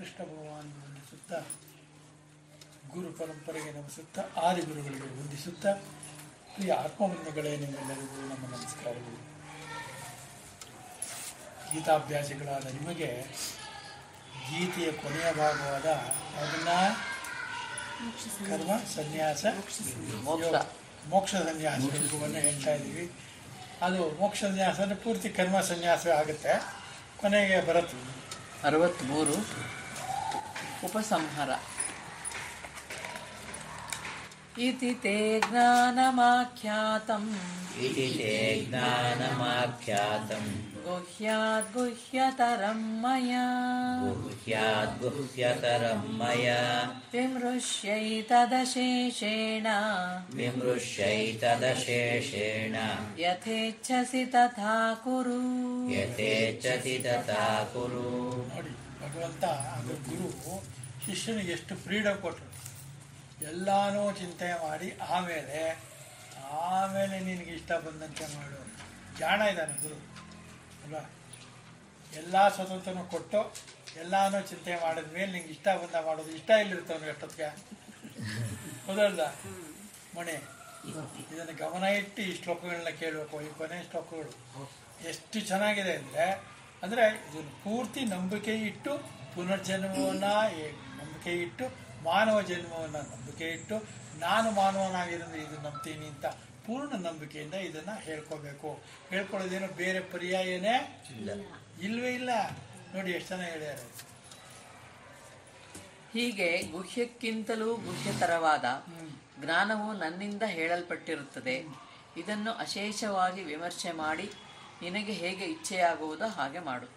ಕೃಷ್ಣ ಭಗವಾನ್ ವಂದಿಸುತ್ತಾ, ಗುರು ಪರಂಪರೆಗೆ ನಮಿಸುತ್ತಾ, ಆದಿ ಗುರುಗಳಿಗೆ ವಂದಿಸುತ್ತಾ, ಪ್ರಿಯ ಆತ್ಮಬಂಧುಗಳೇ, ನಿಮ್ಮೆಲ್ಲರಿಗೂ ನಮ್ಮ ನಮಸ್ಕಾರಗಳು. ಗೀತಾಭ್ಯಾಸಿಗಳಾದ ನಿಮಗೆ ಗೀತೆಯ ಕೊನೆಯ ಭಾಗವಾದ ಅದನ್ನ ಕರ್ಮ ಸನ್ಯಾಸ ಮೋಕ್ಷ ಸನ್ಯಾಸ ಯೋಗವನ್ನು ಹೇಳ್ತಾ ಇದ್ದೀವಿ. ಅದು ಮೋಕ್ಷ ಸನ್ಯಾಸ ಅಂದರೆ ಪೂರ್ತಿ ಕರ್ಮ ಸನ್ಯಾಸ ಆಗುತ್ತೆ. ಕೊನೆಗೆ ಬರುತ್ತೆ 63 ಉಪಸಂಹಾರ. ಇತಿ ತೇ ಜ್ಞಾನಮಾಖ್ಯಾತಂ ಗುಹ್ಯಾದ್ ಗುಹ್ಯತರಂ ಮಯಾ ವಿಮೃಶ್ಯೈತದಶೇಷೇಣ ಯಥೇಚ್ಛಸಿ ತಥಾ ಕುರು. ನೋಡಿ, ಭಗವಂತ ಅದು ಗುರು ಶಿಷ್ಯನಿಗೆ ಎಷ್ಟು ಫ್ರೀಡಮ್ ಕೊಟ್ಟರು. ಎಲ್ಲಾನು ಚಿಂತೆ ಮಾಡಿ ಆಮೇಲೆ ನಿನಗೆ ಇಷ್ಟ ಬಂದಂತೆ ಮಾಡು. ಜಾಣ ಇದ್ದಾನೆ ಗುರು ಅಲ್ವಾ? ಎಲ್ಲ ಸ್ವತಂತ್ರನೂ ಕೊಟ್ಟು ಎಲ್ಲಾನು ಚಿಂತೆ ಮಾಡಿದ ಮೇಲೆ ನಿಂಗೆ ಇಷ್ಟ ಬಂದ ಮಾಡೋದು. ಇಷ್ಟ ಇಲ್ಲಿರ್ತಾವನು ಎಷ್ಟೊತ್ತಿಗೆ, ಹೌದಲ್ದ ಮಣಿ? ಇದನ್ನು ಗಮನ ಇಟ್ಟು ಈ ಶ್ಲೋಕಗಳನ್ನ ಕೇಳಬೇಕು. ಈ ಕೊನೆ ಶ್ಲೋಕಗಳು ಎಷ್ಟು ಚೆನ್ನಾಗಿದೆ ಅಂದರೆ ಇದನ್ನು ಪೂರ್ತಿ ನಂಬಿಕೆ ಇಟ್ಟು ಪುನರ್ಜನ್ಮವನ್ನು ನಂಬಿಕೆ ಇಟ್ಟು, ಮಾನವ ಜನ್ಮವನ್ನು ನಂಬಿಕೆ ಇಟ್ಟು, ನಾನು ಮಾನವನಾಗಿರೋದು ಇದು ನಂಬ್ತೀನಿ ಅಂತ ಪೂರ್ಣ ನಂಬಿಕೆಯಿಂದ ಇದನ್ನು ಹೇಳ್ಕೋಬೇಕು. ಹೇಳ್ಕೊಳ್ಳೋದೇನೋ ಬೇರೆ ಪರ್ಯಾಯನೇ ಇಲ್ವೇ ಇಲ್ಲ. ನೋಡಿ ಎಷ್ಟು ಚೆನ್ನಾಗಿ ಹೇಳ್ಯಾರ. ಹೀಗೆ ಗುಹ್ಯಕ್ಕಿಂತಲೂ ಗುಹ್ಯತರವಾದ ಜ್ಞಾನವು ನನ್ನಿಂದ ಹೇಳಲ್ಪಟ್ಟಿರುತ್ತದೆ. ಇದನ್ನು ಅಶೇಷವಾಗಿ ವಿಮರ್ಶೆ ಮಾಡಿ ನಿನಗೆ ಹೇಗೆ ಇಚ್ಛೆಯಾಗುವುದೋ ಹಾಗೆ ಮಾಡು.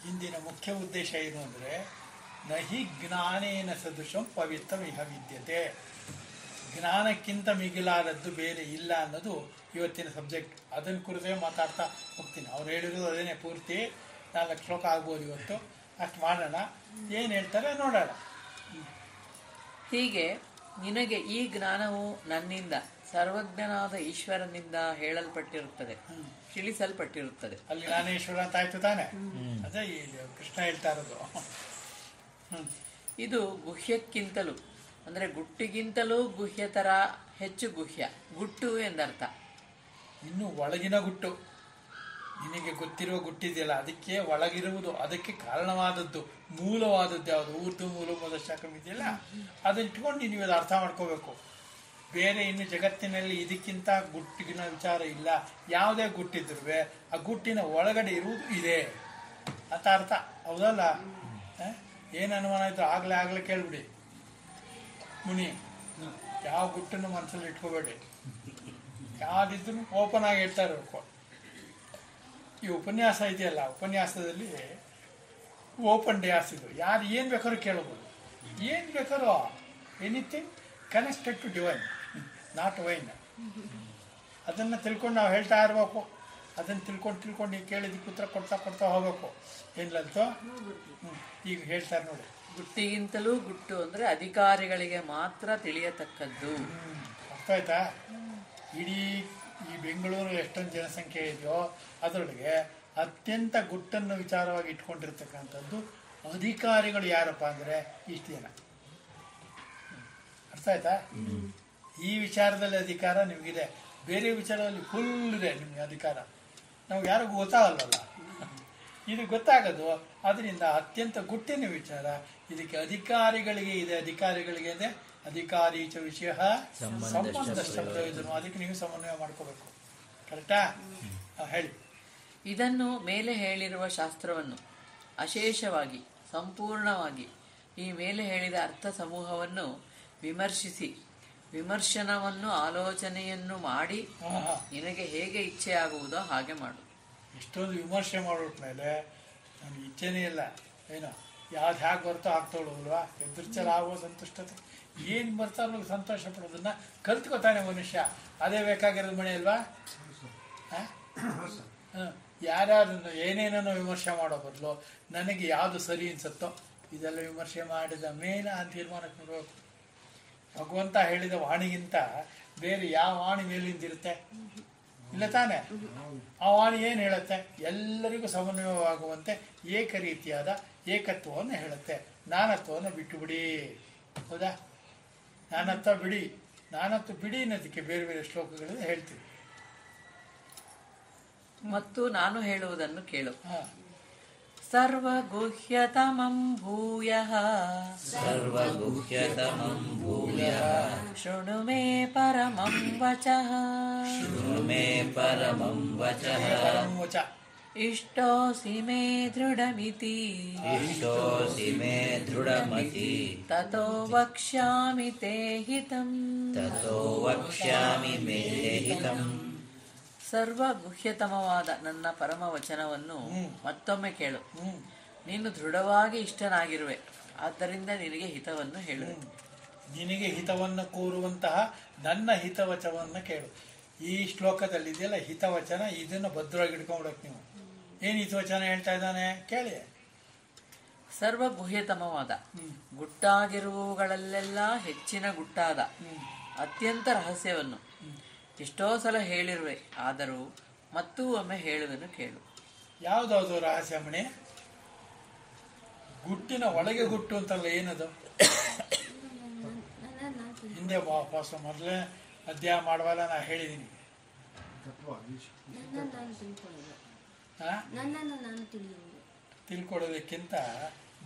ಇಂದಿನ ಮುಖ್ಯ ಉದ್ದೇಶ ಏನು ಅಂದರೆ, ನಹಿ ಜ್ಞಾನೇನ ಸದೃಶಂ ಪವಿತ್ರ ಇಹ ವಿದ್ಯತೆ. ಜ್ಞಾನಕ್ಕಿಂತ ಮಿಗಿಲಾದದ್ದು ಬೇರೆ ಇಲ್ಲ ಅನ್ನೋದು ಇವತ್ತಿನ ಸಬ್ಜೆಕ್ಟ್. ಅದನ್ನು ಕುರಿತೇ ಮಾತಾಡ್ತಾ ಹೋಗ್ತೀನಿ. ಅವ್ರು ಹೇಳಿರೋದು ಅದೇನೇ, ಪೂರ್ತಿ 4 ಶ್ಲೋಕ ಆಗ್ಬೋದು ಇವತ್ತು. ಅಷ್ಟು ಮಾಡೋಣ, ಏನು ಹೇಳ್ತಾರೆ ನೋಡೋಣ. ಹೀಗೆ ನಿನಗೆ ಈ ಜ್ಞಾನವು ನನ್ನಿಂದ ಸರ್ವಜ್ಞನಾದ ಈಶ್ವರನಿಂದ ಹೇಳಲ್ಪಟ್ಟಿರುತ್ತದೆ, ತಿಳಿಸಲ್ಪಟ್ಟಿರುತ್ತದೆ. ಅಲ್ಲಿ ಜ್ಞಾನೇಶ್ವರ ಅಂತ ಆಯ್ತು ತಾನೆ? ಅದೇ ಈ ಕೃಷ್ಣ ಹೇಳ್ತಾ ಇರೋದು. ಇದು ಗುಹ್ಯಕ್ಕಿಂತಲೂ ಅಂದರೆ ಗುಟ್ಟಿಗಿಂತಲೂ ಗುಹ್ಯತರ ಹೆಚ್ಚು ಗುಹ್ಯ. ಗುಟ್ಟು ಎಂದರ್ಥ. ಇನ್ನು ಒಳಗಿನ ಗುಟ್ಟು, ನಿನಗೆ ಗೊತ್ತಿರುವ ಗುಟ್ಟಿದೆಯಲ್ಲ, ಅದಕ್ಕೆ ಒಳಗಿರುವುದು, ಅದಕ್ಕೆ ಕಾರಣವಾದದ್ದು, ಮೂಲವಾದದ್ದು ಯಾವುದು? ಊರ್ದು ಮೂಲ ಮೊದಲ ಶಾಖಂ ಇದೆಯಲ್ಲ, ಅದನ್ನ ಇಟ್ಕೊಂಡು ನೀವು ಅದು ಅರ್ಥ ಮಾಡ್ಕೋಬೇಕು. ಬೇರೆ ಇನ್ನು ಜಗತ್ತಿನಲ್ಲಿ ಇದಕ್ಕಿಂತ ಗುಟ್ಟಿಗಿನ ವಿಚಾರ ಇಲ್ಲ. ಯಾವುದೇ ಗುಟ್ಟಿದ್ರು ಆ ಗುಟ್ಟಿನ ಒಳಗಡೆ ಇರುವುದು ಇದೆ ಅಂತ ಅರ್ಥ. ಹೌದಲ್ಲ? ಏನು ಅನುಮಾನ ಇತ್ತು ಆಗ್ಲೇ ಕೇಳ್ಬಿಡಿ. ಮುನಿ, ಯಾವ ಗುಟ್ಟನ್ನು ಮನಸ್ಸಲ್ಲಿ ಇಟ್ಕೋಬೇಡಿ. ಯಾವ್ದಿದ್ರು ಓಪನ್ ಆಗಿ ಹೇಳ್ತಾ ಇರಬೇಕು. ಈ ಉಪನ್ಯಾಸ ಇದೆಯಲ್ಲ, ಉಪನ್ಯಾಸದಲ್ಲಿ ಓಪನ್ ಡ್ಯಾಸ್ ಇದು. ಯಾರು ಏನು ಬೇಕಾದ್ರೂ ಕೇಳಬಹುದು, ಏನು ಬೇಕಾದ್ರೂ, anything connected to divine, not wine. ಅದನ್ನು ತಿಳ್ಕೊಂಡು ನಾವು ಹೇಳ್ತಾ ಇರಬೇಕು. ಅದನ್ನು ತಿಳ್ಕೊಂಡು ಈಗ ಕೇಳಿದಕ್ಕೆ ಉತ್ತರ ಕೊಡ್ತಾ ಹೋಗ್ಬೇಕು. ಏನಿಲ್ಲಂತೂ ಈಗ ಹೇಳ್ತಾರೆ ನೋಡಿ. ಗುಟ್ಟಿಗಿಂತಲೂ ಗುಟ್ಟು ಅಂದರೆ ಅಧಿಕಾರಿಗಳಿಗೆ ಮಾತ್ರ ತಿಳಿಯತಕ್ಕದ್ದು. ಅರ್ಥ ಆಯ್ತಾ? ಇಡೀ ಈ ಬೆಂಗಳೂರು ಎಷ್ಟೊಂದು ಜನಸಂಖ್ಯೆ ಇದೆಯೋ ಅದರೊಳಗೆ ಅತ್ಯಂತ ಗುಟ್ಟನ್ನು ವಿಚಾರವಾಗಿ ಇಟ್ಕೊಂಡಿರ್ತಕ್ಕಂಥದ್ದು ಅಧಿಕಾರಿಗಳು ಯಾರಪ್ಪ ಅಂದರೆ ಇಷ್ಟು ಜನ. ಅರ್ಥ ಆಯ್ತಾ? ಈ ವಿಚಾರದಲ್ಲಿ ಅಧಿಕಾರ ನಿಮಗಿದೆ, ಬೇರೆ ವಿಚಾರದಲ್ಲಿ ಫುಲ್ ಇದೆ ನಿಮಗೆ ಅಧಿಕಾರ. ನಮ್ಗೆ ಯಾರಿಗೂ ಗೊತ್ತಾಗಲ್ಲಲ್ಲ, ಇದು ಗೊತ್ತಾಗೋದು. ಅದರಿಂದ ಅತ್ಯಂತ ಗುಟ್ಟಿನ ವಿಚಾರ ಇದಕ್ಕೆ ಅಧಿಕಾರಿಗಳಿಗೆ ಇದೆ. ಅಧಿಕಾರಿಗಳಿಗೆ ಅಂದರೆ ಅಧಿಕಾರೀಚ ವಿಷಯ ಸಂಬಂಧ ಶಬ್ದ ಇದನ್ನು, ಅದಕ್ಕೆ ನೀವು ಸಮನ್ವಯ ಮಾಡ್ಕೋಬೇಕು. ಕರೆಕ್ಟಾ? ಹೇಳಿ. ಇದನ್ನು ಮೇಲೆ ಹೇಳಿರುವ ಶಾಸ್ತ್ರವನ್ನು ಅಶೇಷವಾಗಿ ಸಂಪೂರ್ಣವಾಗಿ ಈ ಮೇಲೆ ಹೇಳಿದ ಅರ್ಥ ಸಮೂಹವನ್ನು ವಿಮರ್ಶಿಸಿ ವಿಮರ್ಶನವನ್ನು ಆಲೋಚನೆಯನ್ನು ಮಾಡಿ ನಿನಗೆ ಹೇಗೆ ಇಚ್ಛೆ ಆಗುವುದೋ ಹಾಗೆ ಮಾಡು. ಇಷ್ಟೊಂದು ವಿಮರ್ಶೆ ಮಾಡೋಟ್ಮೇಲೆ ನನಗೆ ಇಚ್ಛೆನೇ ಇಲ್ಲ. ಏನೋ ಯಾವ್ದು ಹೇಗೆ ಬರ್ತೋ ಆಗ್ತೋಳಲ್ವಾ? ಎದುರ್ಚರ ಆಗೋ ಸಂತುಷ್ಟತೆ ಏನು ಬರ್ತಾರೋ ಸಂತೋಷ ಪಡೋದನ್ನ ಕಲ್ತ್ಕೊತಾನೆ ಮನುಷ್ಯ. ಅದೇ ಬೇಕಾಗಿರೋದು ಮನೆ ಅಲ್ವಾ? ಯಾರ್ಯಾರನ್ನು ಏನೇನೋ ವಿಮರ್ಶೆ ಮಾಡೋ ಬದಲು ನನಗೆ ಯಾವುದು ಸರಿ ಅನ್ಸುತ್ತೋ ಇದೆಲ್ಲ ವಿಮರ್ಶೆ ಮಾಡಿದ ಮೇಲೆ ಆ ತೀರ್ಮಾನಕ್ಕೆ ನೋಡಬೇಕು. ಭಗವಂತ ಹೇಳಿದ ವಾಣಿಗಿಂತ ಬೇರೆ ಯಾವ ವಾಣಿ ಮೇಲಿಂದಿರುತ್ತೆ? ಇಲ್ಲ ತಾನೆ? ಆ ವಾಣಿ ಏನು ಹೇಳುತ್ತೆ? ಎಲ್ಲರಿಗೂ ಸಮನ್ವಯವಾಗುವಂತೆ ಏಕ ರೀತಿಯಾದ ಏಕತ್ವವನ್ನು ಹೇಳುತ್ತೆ. ನಾನತ್ವವನ್ನು ಬಿಟ್ಟು ಬಿಡಿ. ಹೌದಾ? ನಾನತ್ವ ಬಿಡಿ, ನಾನತ್ವ ಬಿಡಿ ಅನ್ನೋದಕ್ಕೆ ಬೇರೆ ಬೇರೆ ಶ್ಲೋಕಗಳಲ್ಲಿ ಹೇಳ್ತೀವಿ. ಮತ್ತು ನಾನು ಹೇಳುವುದನ್ನು ಕೇಳು. ಹಾ, ಸರ್ವಗುಹ್ಯತಮಂ ಭೂಯಃ ಸರ್ವಗುಹ್ಯತಮಂ ಭೂಯಃ ಶೃಣು ಮೇ ಪರಮಂ ವಚಃ ಶೃಣು ಮೇ ಪರಮಂ ವಚಃ ಪರಂ ವಚ. ಇಷ್ಟೋಸಿ ಮೇ ದೃಢಮಿತಿ ಇಷ್ಟೋಸಿ ಮೇ ದೃಢಮತಿ ತತೋ ವಕ್ಷ್ಯಾಮಿ ತೇ ಹಿತಂ. ತತೋ ವಕ್ಷ್ಯಾಮಿ ಮೇ ಹಿತಂ. ಸರ್ವಗುಹ್ಯತಮವಾದ ನನ್ನ ಪರಮ ವಚನವನ್ನು ಮತ್ತೊಮ್ಮೆ ಕೇಳು. ಹ್ಮ್ ನೀನು ದೃಢವಾಗಿ ಇಷ್ಟನಾಗಿರುವೆ, ಆದ್ದರಿಂದ ನಿನಗೆ ಹಿತವನ್ನು ಹೇಳುವೆ. ನಿನಗೆ ಹಿತವನ್ನು ಕೋರುವಂತಹ ನನ್ನ ಹಿತವಚನವನ್ನು ಕೇಳು. ಈ ಶ್ಲೋಕದಲ್ಲಿ ಇದೆಯಲ್ಲ ಹಿತವಚನ, ಇದನ್ನು ಭದ್ರವಾಗಿ ಹಿಡ್ಕೊಂಡ್ಬಿಡಕ್ ನೀವು. ಏನು ಹಿತವಚನ ಹೇಳ್ತಾ ಇದ್ದಾನೆ ಕೇಳಿ. ಸರ್ವಗುಹ್ಯತಮವಾದ ಗುಟ್ಟಾಗಿರುವವುಗಳಲ್ಲೆಲ್ಲ ಹೆಚ್ಚಿನ ಗುಟ್ಟಾದ ಅತ್ಯಂತ ರಹಸ್ಯವನ್ನು ಎಷ್ಟೋ ಸಲ ಹೇಳಿರುವೆ, ಆದರೂ ಮತ್ತೂ ಒಮ್ಮೆ ಹೇಳುವೆನು ಕೇಳು. ಯಾವ್ದಾವುದು ರಹಸ್ಯ ಮಣಿ? ಗುಟ್ಟಿನ ಒಳಗೆ ಗುಟ್ಟು ಅಂತಲ್ಲ, ಏನದು? ಹಿಂದೆ ವಾಪಸ್ ಮೊದಲೇ ಅಧ್ಯಾಯ ಮಾಡುವಾಗ ನಾ ಹೇಳಿದ್ದೀನಿ. ತಿಳ್ಕೊಳ್ಳೋದಕ್ಕಿಂತ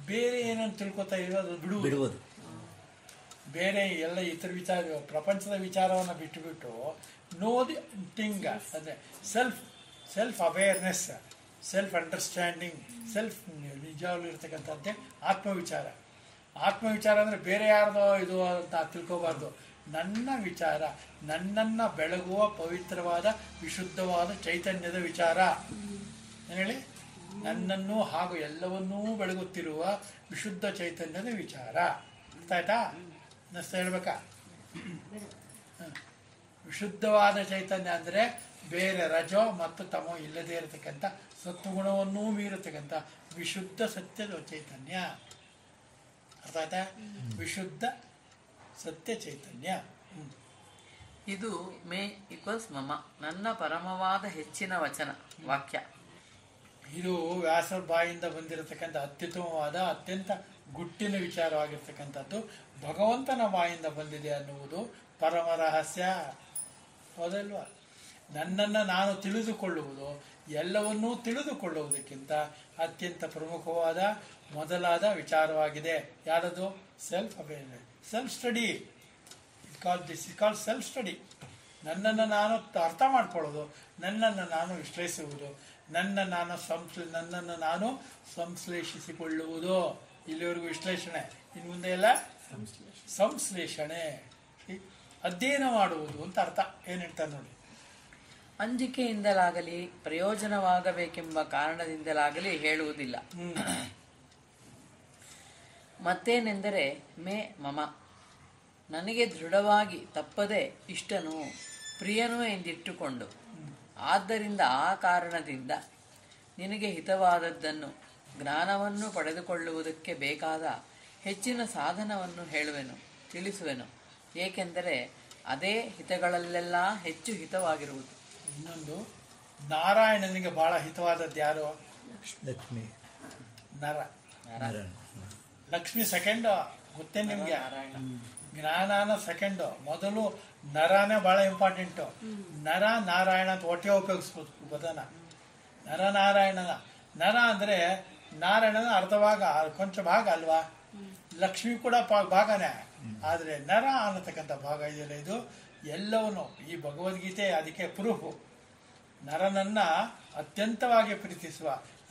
ಬೇರೆ ಏನನ್ನು ತಿಳ್ಕೊತಾ ಇರೋದು ಬಿಡುವುದು. ಬೇರೆ ಎಲ್ಲ ಇತರ ವಿಚಾರ, ಪ್ರಪಂಚದ ವಿಚಾರವನ್ನು ಬಿಟ್ಟುಬಿಟ್ಟು ನೋ ದಿ ಥಿಂಗ್, ಅಂದರೆ self awareness, self understanding, self ನಿಜವಾಗ್ಲೂ ಇರ್ತಕ್ಕಂಥದ್ದೇ ಆತ್ಮವಿಚಾರ. ಆತ್ಮವಿಚಾರ ಅಂದರೆ ಬೇರೆ ಯಾರ್ದೋ ಇದು ಅಂತ ತಿಳ್ಕೋಬಾರ್ದು. ನನ್ನ ವಿಚಾರ, ನನ್ನನ್ನು ಬೆಳಗುವ ಪವಿತ್ರವಾದ ವಿಶುದ್ಧವಾದ ಚೈತನ್ಯದ ವಿಚಾರ. ಏನು ಹೇಳಿ? ನನ್ನನ್ನು ಹಾಗೂ ಎಲ್ಲವನ್ನೂ ಬೆಳಗುತ್ತಿರುವ ವಿಶುದ್ಧ ಚೈತನ್ಯದ ವಿಚಾರ. ಅರ್ಥ ಆಯ್ತಾ? ನಷ್ಟ ಹೇಳ್ಬೇಕಾ? ವಿಶುದ್ಧವಾದ ಚೈತನ್ಯ ಅಂದರೆ ಬೇರೆ ರಜೋ ಮತ್ತು ತಮೋ ಇಲ್ಲದೆ ಇರತಕ್ಕಂಥ ಸತ್ವಗುಣವನ್ನೂ ಮೀರತಕ್ಕಂಥ ವಿಶುದ್ಧ ಸತ್ಯದ ಚೈತನ್ಯ. ಅರ್ಥ ಆಯ್ತಾ? ವಿಶುದ್ಧ ಸತ್ಯ ಚೈತನ್ಯ. ಇದು ಮೇ ಈಕ್ವಲ್ಸ್ ಮಮ, ನನ್ನ ಪರಮವಾದ ಹೆಚ್ಚಿನ ವಚನ ವಾಕ್ಯ. ಇದು ವ್ಯಾಸರ ಬಾಯಿಂದ ಬಂದಿರತಕ್ಕಂಥ ಅತ್ಯುತ್ತಮವಾದ ಅತ್ಯಂತ ಗುಟ್ಟಿನ ವಿಚಾರವಾಗಿರ್ತಕ್ಕಂಥದ್ದು ಭಗವಂತನ ಬಾಯಿಂದ ಬಂದಿದೆ ಅನ್ನುವುದು ಪರಮ ರಹಸ್ಯ. ಹೌದಲ್ವಾ? ನನ್ನನ್ನು ನಾನು ತಿಳಿದುಕೊಳ್ಳುವುದು ಎಲ್ಲವನ್ನೂ ತಿಳಿದುಕೊಳ್ಳುವುದಕ್ಕಿಂತ ಅತ್ಯಂತ ಪ್ರಮುಖವಾದ ಮೊದಲಾದ ವಿಚಾರವಾಗಿದೆ. ಯಾರದು? Self awareness, self study. This is called self study. ನನ್ನನ್ನು ನಾನು ಅರ್ಥ ಮಾಡ್ಕೊಳ್ಳೋದು, ನನ್ನನ್ನು ನಾನು ವಿಶ್ಲೇಷಿಸುವುದು, ನನ್ನನ್ನು ನಾನು ಸಂಶ್ಲೇಷಿಸಿಕೊಳ್ಳುವುದು. ಇಲ್ಲಿವರೆಗೂ ವಿಶ್ಲೇಷಣೆ, ಇನ್ನು ಮುಂದೆ ಎಲ್ಲ ಸಂಶ್ಲೇಷಣೆ, ಅಧ್ಯಯನ ಮಾಡುವುದು ಅಂತ ಅರ್ಥ. ಏನು ಹೇಳ್ತಾರೆ ನೋಡಿ. ಅಂಜಿಕೆಯಿಂದಲಾಗಲಿ ಪ್ರಯೋಜನವಾಗಬೇಕೆಂಬ ಕಾರಣದಿಂದಲಾಗಲಿ ಹೇಳುವುದಿಲ್ಲ. ಮತ್ತೇನೆಂದರೆ ಮೇ ಮಮ, ನನಗೆ ದೃಢವಾಗಿ ತಪ್ಪದೆ ಇಷ್ಟನು ಪ್ರಿಯನು ಎಂದಿಟ್ಟುಕೊಂಡು, ಆದ್ದರಿಂದ ಆ ಕಾರಣದಿಂದ ನಿನಗೆ ಹಿತವಾದದ್ದನ್ನು ಜ್ಞಾನವನ್ನು ಪಡೆದುಕೊಳ್ಳುವುದಕ್ಕೆ ಬೇಕಾದ ಹೆಚ್ಚಿನ ಸಾಧನವನ್ನು ಹೇಳುವೆನು, ತಿಳಿಸುವೆನು. ಏಕೆಂದರೆ ಅದೇ ಹಿತಗಳಲ್ಲೆಲ್ಲ ಹೆಚ್ಚು ಹಿತವಾಗಿರುವುದು. ಇನ್ನೊಂದು, ನಾರಾಯಣನಿಗೆ ಬಹಳ ಹಿತವಾದದ್ದು ಯಾರು? ಲಕ್ಷ್ಮಿ. ನರ. ಲಕ್ಷ್ಮಿ ಸೆಕೆಂಡ್, ಗೊತ್ತೇ ನಿಮ್ಗೆ? ಜ್ಞಾನನ ಸೆಕೆಂಡ್, ಮೊದಲು ನರನೇ ಬಹಳ ಇಂಪಾರ್ಟೆಂಟು. ನರ ನಾರಾಯಣ ಅಂತ ಒಟ್ಟೆ ಉಪಯೋಗಿಸ್ಬೋದು ಬದನ. ನರ ನಾರಾಯಣನ. ನರ ಅಂದರೆ ನಾರಾಯಣನ ಅರ್ಧ ಭಾಗ, ಕೊಂಚ ಭಾಗ ಅಲ್ವಾ? ಲಕ್ಷ್ಮಿ ಕೂಡ ಭಾಗನೇ. ಆದರೆ ನರ ಅನ್ನತಕ್ಕಂಥ ಭಾಗ ಇದೆಯಲ್ಲ, ಇದು ಎಲ್ಲವನ್ನೂ ಈ ಭಗವದ್ಗೀತೆ ಅದಕ್ಕೆ ಪ್ರೂಫು. ನರನನ್ನ ಅತ್ಯಂತವಾಗಿ ಪ್ರೀತಿಸುವ,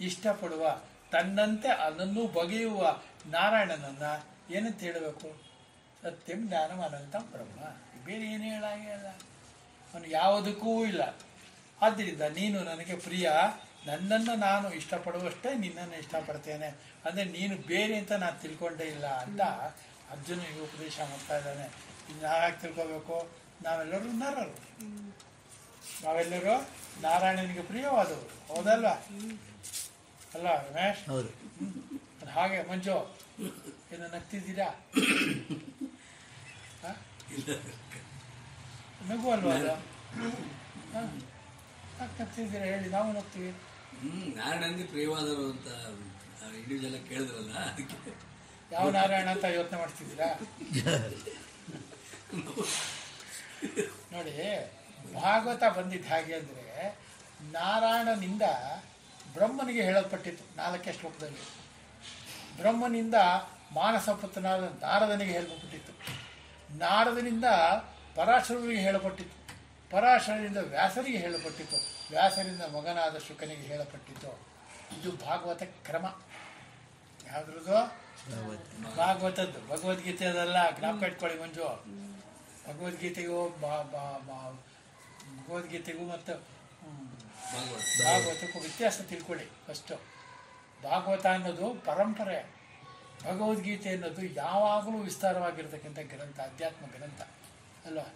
ಇಷ್ಟಪಡುವ, ತನ್ನಂತೆ ಅದನ್ನು ಬಗೆಯುವ ನಾರಾಯಣನನ್ನ ಏನಂತ ಹೇಳಬೇಕು? ಸತ್ಯಂ ಜ್ಞಾನಂ ಅನಂತಂ ಬ್ರಹ್ಮ. ಬೇರೆ ಏನು ಹೇಳಾಗೆ ಅಲ್ಲ, ಅವನು ಯಾವುದಕ್ಕೂ ಇಲ್ಲ. ಆದ್ದರಿಂದ ನೀನು ನನಗೆ ಪ್ರಿಯ, ನನ್ನನ್ನು ನಾನು ಇಷ್ಟಪಡುವಷ್ಟೇ ನಿನ್ನನ್ನು ಇಷ್ಟಪಡ್ತೇನೆ. ಅಂದರೆ ನೀನು ಬೇರೆ ಅಂತ ನಾನು ತಿಳ್ಕೊಂಡೇ ಇಲ್ಲ ಅಂತ ಅರ್ಜುನಿಗೆ ಉಪದೇಶ ಮಾಡ್ತಾ ಇದ್ದಾನೆ. ನಾವು ಯಾಕೆ ತಿಳ್ಕೋಬೇಕು? ನಾವೆಲ್ಲರೂ ನರರು, ನಾವೆಲ್ಲರೂ ನಾರಾಯಣನಿಗೆ ಪ್ರಿಯವಾದವರು. ಹೌದಲ್ವಾ? ಅಲ್ಲ ರಮೇಶ್? ಹೌದು. ಹಾಗೆ ಮಂಜು ಏನು ನಗ್ತಿದ್ದೀರಾ? ನಗು ಅಲ್ವಾ ಅದು? ನಗ್ತಿದ್ದೀರಾ ಹೇಳಿ, ನಾವು ನಗ್ತೀವಿ. ನಾರಾಯಣನಿಗೆ ಪ್ರಿಯವಾದರು ಅಂತ ಇಂಡಿವಿಜುವಲ್ ಕೇಳಿದ್ರಲ್ಲ ಅದಕ್ಕೆ ಯಾವ ನಾರಾಯಣ ಅಂತ ಯೋಚನೆ ಮಾಡ್ತಿದ್ದೀರಾ? ನೋಡಿ, ಭಾಗವತ ಬಂದಿದ್ದು ಹೇಗೆ ಅಂದರೆ, ನಾರಾಯಣನಿಂದ ಬ್ರಹ್ಮನಿಗೆ ಹೇಳಲ್ಪಟ್ಟಿತ್ತು 4ನೇ ಶ್ಲೋಕದಲ್ಲಿ. ಬ್ರಹ್ಮನಿಂದ ಮಾನಸ ಪುತ್ರನಾದ ನಾರದನಿಗೆ ಹೇಳಲ್ಪಟ್ಟಿತ್ತು. ನಾರದನಿಂದ ಪರಾಶರರಿಗೆ ಹೇಳಲ್ಪಟ್ಟಿತ್ತು. ಪರಾಶರರಿಂದ ವ್ಯಾಸರಿಗೆ ಹೇಳಲ್ಪಟ್ಟಿತ್ತು. ವ್ಯಾಸರಿಂದ ಮಗನಾದ ಶುಕನಿಗೆ ಹೇಳಲ್ಪಟ್ಟಿತ್ತು. ಇದು ಭಾಗವತ ಕ್ರಮ. ಯಾವುದ್ರದ್ದು? ಭಾಗವತದ್ದು. ಭಗವದ್ಗೀತೆದಲ್ಲ, ಜ್ಞಾಪಕ ಇಟ್ಕೊಳ್ಳಿ ಮಂಜು. ಭಗವದ್ಗೀತೆಗೂ ಭಗವದ್ಗೀತೆಗೂ ಮತ್ತು ಭಾಗವತಕ್ಕೂ ವ್ಯತ್ಯಾಸ ತಿಳ್ಕೊಳ್ಳಿ ಫಸ್ಟು. ಭಾಗವತ ಅನ್ನೋದು ಪರಂಪರೆ, ಭಗವದ್ಗೀತೆ ಅನ್ನೋದು ಯಾವಾಗಲೂ ವಿಸ್ತಾರವಾಗಿರ್ತಕ್ಕಂಥ ಗ್ರಂಥ, ಅಧ್ಯಾತ್ಮ ಗ್ರಂಥ ಅಲ್ವಾ.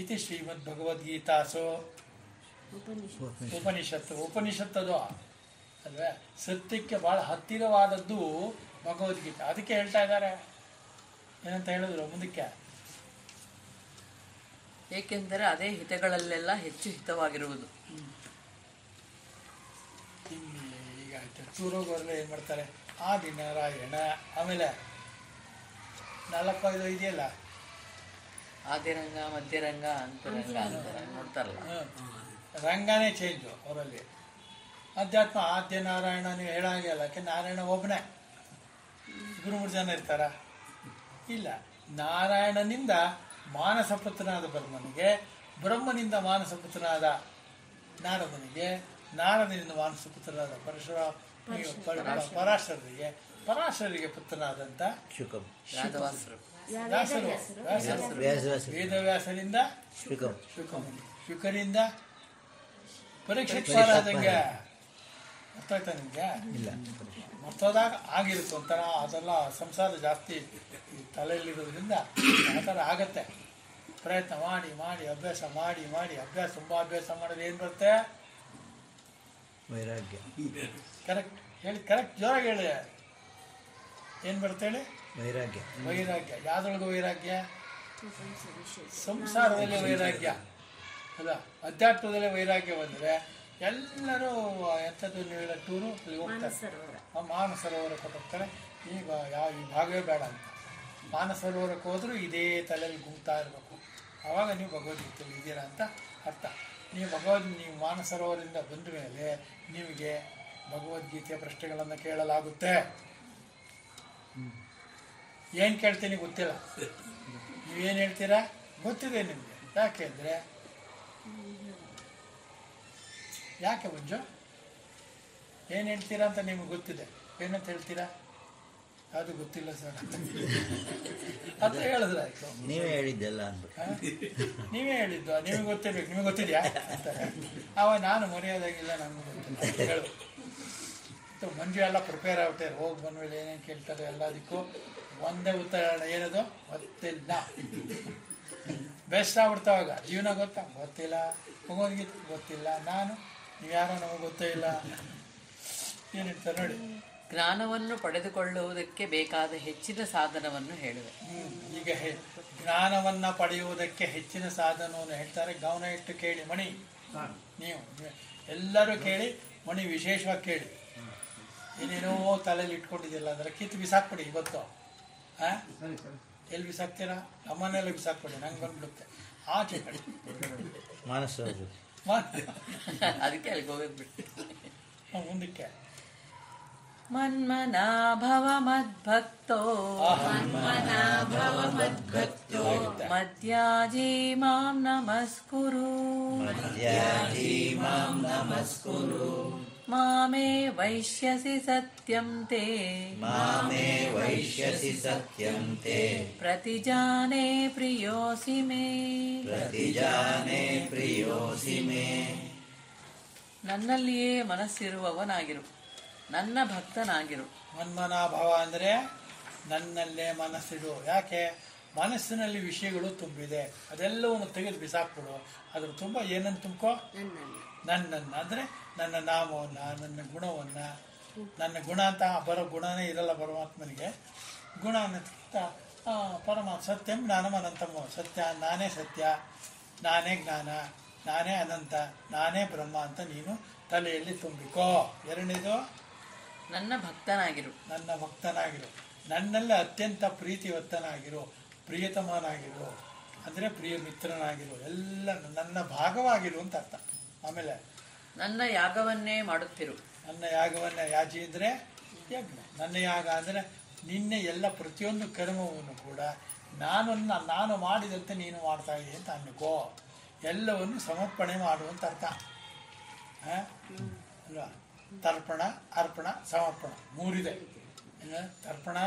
ಇತಿ ಶ್ರೀಮದ್ ಭಗವದ್ಗೀತಾಸು ಉಪನಿಷತ್ತದು ಅಲ್ವೇ. ಸತ್ಯಕ್ಕೆ ಬಹಳ ಹತ್ತಿರವಾದದ್ದು ಭಗವದ್ಗೀತೆ. ಅದಕ್ಕೆ ಹೇಳ್ತಾ ಇದ್ದಾರೆ, ಏನಂತ ಹೇಳಿದ್ರು ಮುಂದಕ್ಕೆ, ಏಕೆಂದರೆ ಅದೇ ಹಿತಗಳಲ್ಲೆಲ್ಲ ಹೆಚ್ಚು ಹಿತವಾಗಿರುವುದು. ಈಗ ಚೂರೋಗೋರೆಲ್ಲ ಏನು ಮಾಡ್ತಾರೆ, ಆದಿನಾರಾಯಣ, ಆಮೇಲೆ 4-5 ಇದೆಯಲ್ಲ, ಆದಿರಂಗ, ಮಧ್ಯರಂಗ, ಅಂತರಂಗ ಅಂತ ನೋಡ್ತಾರಲ್ಲ. ರಂಗನೇ ಚೇಂಜು ಅವರಲ್ಲಿ. ಅಧ್ಯಾತ್ಮ ಆದ್ಯ ನಾರಾಯಣ ನೀವು ಹೇಳಾಗೆ ಅಲ್ಲ, ಯಾಕೆ ನಾರಾಯಣ ಒಬ್ಬನೇ, 2-3 ಜನ ಇರ್ತಾರ? ಇಲ್ಲ. ನಾರಾಯಣನಿಂದ ಮಾನಸಪುತ್ರನಾದ ಬ್ರಹ್ಮನಿಗೆ, ಬ್ರಹ್ಮನಿಂದ ಮಾನಸಪುತ್ರನಾದ ನಾರದನಿಗೆ, ನಾರದನಿಂದ ಮಾನಸಪುತ್ರನಾದ ಪರಾಶರರಿಗೆ, ಪರಾಶರರಿಗೆ ಪುತ್ರನಾದಂಥ ಯಾದವಾಸರು, ವೇದವ್ಯಾಸರಿಂದ ಶುಕರಿಂದ ಪರೀಕ್ಷಿತ್ ಆದಂಗೆ. ಅರ್ಥ ಆಯ್ತಾ ನಿಮಗೆ? ಮರ್ತೋದಾಗ ಆಗಿರುತ್ತೆ ಒಂಥರ. ಅದೆಲ್ಲ ಸಂಸಾರ ಜಾಸ್ತಿ ತಲೆಯಲ್ಲಿರೋದ್ರಿಂದ ಆ ಥರ ಆಗತ್ತೆ. ಪ್ರಯತ್ನ ಮಾಡಿ ಮಾಡಿ ಅಭ್ಯಾಸ ಮಾಡಿ ಮಾಡಿ ಅಭ್ಯಾಸ, ತುಂಬ ಅಭ್ಯಾಸ ಮಾಡಿದ್ರೆ ಏನು ಬರುತ್ತೆ? ವೈರಾಗ್ಯ. ಕರೆಕ್ಟ್ ಹೇಳಿ, ಕರೆಕ್ಟ್ ಜೋರಾಗಿ ಹೇಳಿ. ಏನು ಬರುತ್ತೆ ಹೇಳಿ? ವೈರಾಗ್ಯ. ವೈರಾಗ್ಯ. ಯಾವ್ದ್ರೊಳಗೆ ವೈರಾಗ್ಯ? ಸಂಸಾರದಲ್ಲಿ ವೈರಾಗ್ಯ ಅಲ್ಲ, ಅಧ್ಯಾತ್ಮದಲ್ಲಿ ವೈರಾಗ್ಯ ಬಂದರೆ ಎಲ್ಲರೂ ಎಂಥದ್ದು ನೀವು ಹೇಳೋ ಟೂರು ಅಲ್ಲಿ ಹೋಗ್ತಾರೆ. ಮಾನಸರೋವರಕ್ಕೆ ಹೋಗ್ತಾರೆ. ಈ ಭಾಗವೇ ಬೇಡ ಅಂತ ಮಾನಸರೋವರಕ್ಕೆ ಹೋದರೂ ಇದೇ ತಲೆಯಲ್ಲಿ ಗುಂಗ್ತಾ ಇರಬೇಕು. ಆವಾಗ ನೀವು ಭಗವದ್ಗೀತೆಯಲ್ಲಿ ಇದ್ದೀರಾ ಅಂತ ಅರ್ಥ. ನೀವು ಮಾನಸರೋವರದಿಂದ ಬಂದ ಮೇಲೆ ನಿಮಗೆ ಭಗವದ್ಗೀತೆಯ ಪ್ರಶ್ನೆಗಳನ್ನು ಕೇಳಲಾಗುತ್ತೆ. ಏನು ಕೇಳ್ತೀನಿ ಗೊತ್ತಿಲ್ಲ, ನೀವೇನು ಹೇಳ್ತೀರಾ ಗೊತ್ತಿದೆ ನಿಮಗೆ. ಯಾಕೆಂದರೆ ಯಾಕೆ ಮಂಜು ಏನು ಹೇಳ್ತೀರಾ ಅಂತ ನಿಮ್ಗೆ ಗೊತ್ತಿದೆ. ಏನಂತ ಹೇಳ್ತೀರಾ? ಅದು ಗೊತ್ತಿಲ್ಲ ಸರ್ ಅಂತ ಹೇಳಿದ್ರೆ ಆಯ್ತು. ನೀವೇ ಹೇಳಿದ್ದೆಲ್ಲ ಅಂದ್ಬಿಟ್ಟು ನೀವೇ ಹೇಳಿದ್ದು, ನಿಮಗೆ ಗೊತ್ತಿರ್ಬೇಕು. ನಿಮಗೆ ಗೊತ್ತಿದೆಯಾ ಅಂತ ಅವಾಗ ನಾನು ಮರೆಯೋದಾಗಿಲ್ಲ, ನನಗೆ ಗೊತ್ತಿಲ್ಲ ಹೇಳು. ಮಂಜು ಎಲ್ಲ ಪ್ರಿಪೇರ್ ಆಗ್ಬಿಟ್ಟಾರೆ. ಹೋಗಿ ಬಂದ್ಮೇಲೆ ಏನೇನು ಕೇಳ್ತಾರೆ ಎಲ್ಲದಕ್ಕೂ ಒಂದೇ ಉತ್ತರ. ಏನದು? ಗೊತ್ತಿಲ್ಲ. ಬೆಸ್ಟ್ ಆಗ್ಬಿಡ್ತಾವಾಗ. ಜೀವನ ಗೊತ್ತಿಲ್ಲ, ಭಗವದ್ಗೀತೆ ಗೊತ್ತಿಲ್ಲ, ನೀವ್ಯಾರೋ ನಮಗೆ ಗೊತ್ತೇ ಇಲ್ಲ. ಏನು ಹೇಳ್ತಾರೆ ನೋಡಿ. ಜ್ಞಾನವನ್ನು ಪಡೆದುಕೊಳ್ಳುವುದಕ್ಕೆ ಬೇಕಾದ ಹೆಚ್ಚಿನ ಸಾಧನವನ್ನು ಹೇಳಿದೆ. ಈಗ ಜ್ಞಾನವನ್ನ ಪಡೆಯುವುದಕ್ಕೆ ಹೆಚ್ಚಿನ ಸಾಧನವನ್ನು ಹೇಳ್ತಾರೆ. ಗಮನ ಇಟ್ಟು ಕೇಳಿ ಮಣಿ. ನೀವು ಎಲ್ಲರೂ ಕೇಳಿ, ಮಣಿ ವಿಶೇಷವಾಗಿ ಕೇಳಿ. ಏನೇನೋ ತಲೆಯಲ್ಲಿ ಇಟ್ಕೊಂಡಿದ್ದಿಲ್ಲ ಅಂದ್ರೆ ಕಿತ್ತು ಬಿಸಾಕ್ಬಿಡಿ ಇವತ್ತು. ಎಲ್ಲಿ ಬಿಸಾಕ್ತೀರಾ? ನಮ್ಮನೆಲ್ಲ ಬಿಸಾಕ್ಬಿಡಿ, ನಂಗೆ ಬಂದ್ಬಿಡುತ್ತೆ. ಆಚೆ ಕಡೆ ಮಾನಸ ಅದಕ್ಕೆ ಅಲ್ಲಿಗೆ ಹೋಗೋದು ಬಿಟ್ಟು ಮುಂದಕ್ಕೆ ಮನ್ಮನಾಭವ ಮದ್ಭಕ್ತೋ ಮದ್ಯಾಜಿ ಮಾಂ ನಮಸ್ಕುರು ಮಾಮೇ ವೈಶ್ಯಸಿ ಸತ್ಯಂ ತೇ ಪ್ರತಿಜಾನೇ ಪ್ರಿಯೋಸಿ ಮೇ ನನ್ನಲ್ಲಿಯೇ ಮನಸ್ಸಿರುವವನಾಗಿರು, ನನ್ನ ಭಕ್ತನಾಗಿರು. ಮನ್ಮನಾಭವ ಅಂದರೆ ನನ್ನಲ್ಲೇ ಮನಸ್ಸಿಡು. ಯಾಕೆ? ಮನಸ್ಸಿನಲ್ಲಿ ವಿಷಯಗಳು ತುಂಬಿದೆ, ಅದೆಲ್ಲವನ್ನು ತೆಗೆದು ಬಿಸಾಕ್ಬಿಡು. ಅದ್ರ ತುಂಬ ಏನನ್ನು ತುಂಬ್ಕೋ? ನನ್ನನ್ನು ಅಂದರೆ ನನ್ನ ನಾಮವನ್ನು, ನನ್ನ ಗುಣವನ್ನು. ನನ್ನ ಗುಣ ಅಂತ ಬರೋ ಗುಣನೇ ಇರಲ್ಲ ಪರಮಾತ್ಮನಿಗೆ. ಗುಣ ಅನ್ನೋದಕ್ಕಿಂತ ಪರಮಾತ್ಮ ಸತ್ಯಂ ಜ್ಞಾನಂ ಅನಂತಮ. ಸತ್ಯ, ನಾನೇ ಸತ್ಯ, ನಾನೇ ಜ್ಞಾನ, ನಾನೇ ಅನಂತ, ನಾನೇ ಬ್ರಹ್ಮ ಅಂತ ನೀನು ತಲೆಯಲ್ಲಿ ತುಂಬಿಕೋ. ಎರಡನೇದು ನನ್ನ ಭಕ್ತನಾಗಿರು. ನನ್ನ ಭಕ್ತನಾಗಿರು, ನನ್ನಲ್ಲಿ ಅತ್ಯಂತ ಪ್ರೀತಿವತ್ತನಾಗಿರು, ಪ್ರಿಯತಮನಾಗಿರು, ಅಂದರೆ ಪ್ರಿಯ ಮಿತ್ರನಾಗಿರು, ಎಲ್ಲ ನನ್ನ ಭಾಗವಾಗಿರು ಅಂತ ಅರ್ಥ. ಆಮೇಲೆ ನನ್ನ ಯಾಗವನ್ನೇ ಮಾಡುತ್ತಿರು. ನನ್ನ ಯಾಗವನ್ನೇ, ಯಾಜಿ ಅಂದರೆ ಯಜ್ಞ, ನನ್ನ ಯಾಗ ಅಂದರೆ ನಿನ್ನೆ ಎಲ್ಲ ಪ್ರತಿಯೊಂದು ಕರ್ಮವನ್ನು ಕೂಡ ನಾನು ಮಾಡಿದಂತೆ ನೀನು ಮಾಡ್ತಾ ಇದೀಯ ಅಂತ ಅನ್ಕೋ. ಎಲ್ಲವನ್ನು ಸಮರ್ಪಣೆ ಮಾಡುವಂತ ಅರ್ಥ ಅಲ್ವಾ? ತರ್ಪಣ, ಅರ್ಪಣ, ಸಮರ್ಪಣ ಮೂರಿದೆ. ತರ್ಪಣ,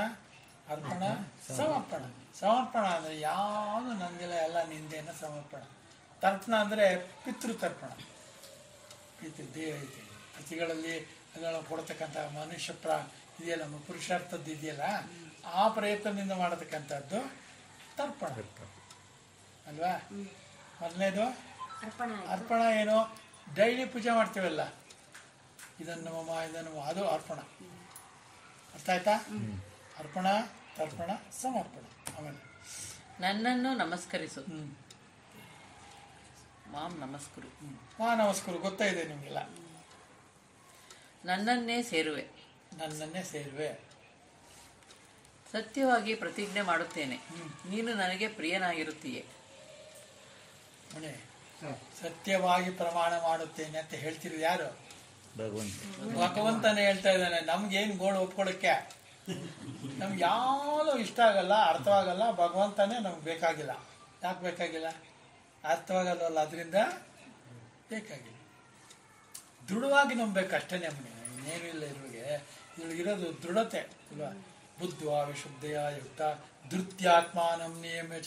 ಅರ್ಪಣ, ಸಮರ್ಪಣ. ಸಮರ್ಪಣ ಅಂದರೆ ಯಾವುದು ನಂದಿಲ್ಲ, ಎಲ್ಲ ನಿಂದೆಯನ್ನು ಸಮರ್ಪಣ. ತರ್ಪಣ ಅಂದರೆ ಪಿತೃತರ್ಪಣ. ಕೃತಿಗಳಲ್ಲಿ ಅದನ್ನು ಕೊಡ್ತಕ್ಕಂಥ ಮನುಷ್ಯ ಇದೆಯಲ್ಲ, ಪುರುಷಾರ್ಥದ್ದು ಇದೆಯಲ್ಲ, ಆ ಪ್ರಯತ್ನದಿಂದ ಮಾಡತಕ್ಕಂಥದ್ದು ತರ್ಪಣ ಅಲ್ವಾ? ಮೊದಲನೇದು ಅರ್ಪಣ. ಏನು? ಡೈಲಿ ಪೂಜೆ ಮಾಡ್ತೀವಲ್ಲ, ಇದನ್ನು ಅದು ಅರ್ಪಣ. ಅರ್ಥ ಆಯ್ತಾ? ಅರ್ಪಣ, ತರ್ಪಣ, ಸಮರ್ಪಣ. ಆಮೇಲೆ ನನ್ನನ್ನು ನಮಸ್ಕರಿಸು. ಮಾಂ ನಮಸ್ಕರು. ನಮಸ್ಕಾರ ಗೊತ್ತಾ ಇದೆ ನಿಮಗೆಲ್ಲ. ನನ್ನನ್ನೇ ಸೇರುವೆ. ನನ್ನನ್ನೇ ಸೇರುವೆ. ಸತ್ಯವಾಗಿ ಪ್ರತಿಜ್ಞೆ ಮಾಡುತ್ತೇನೆ, ನೀನು ನನಗೆ ಪ್ರಿಯನಾಗಿರುತ್ತೀಯೆ. ಸತ್ಯವಾಗಿ ಪ್ರಮಾಣ ಮಾಡುತ್ತೇನೆ ಅಂತ ಹೇಳ್ತಿರೋದು ಯಾರು? ಭಗವಂತನೇ ಹೇಳ್ತಾ ಇದ್ದಾನೆ. ನಮ್ಗೇನು ಗೋಳು ಒಪ್ಕೊಳ್ಳಕ್ಕೆ, ನಮ್ಗೆ ಯಾವುದೋ ಇಷ್ಟ ಆಗಲ್ಲ, ಅರ್ಥವಾಗಲ್ಲ, ಭಗವಂತನೇ ನಮ್ಗೆ ಬೇಕಾಗಿಲ್ಲ. ಯಾಕೆ ಬೇಕಾಗಿಲ್ಲ? ಅರ್ಥವಾಗಲ್ವಲ್ಲ, ಅದರಿಂದ ಬೇಕಾಗಿಲ್ಲ. ದೃಢವಾಗಿ ನಂಬಬೇಕು ಅಷ್ಟೇ. ನಮ್ಮನೆ ಇನ್ನೇನು ಇಲ್ಲ. ಇರೋದು ದೃಢತೆ ಅಲ್ವಾ? ಬುದ್ಧ್ವಾ ವಿಶುದ್ಧಯ ಯುಕ್ತ ಧೃತ್ಯಾತ್ಮಾನಂ ನಿಯಮ್ಯ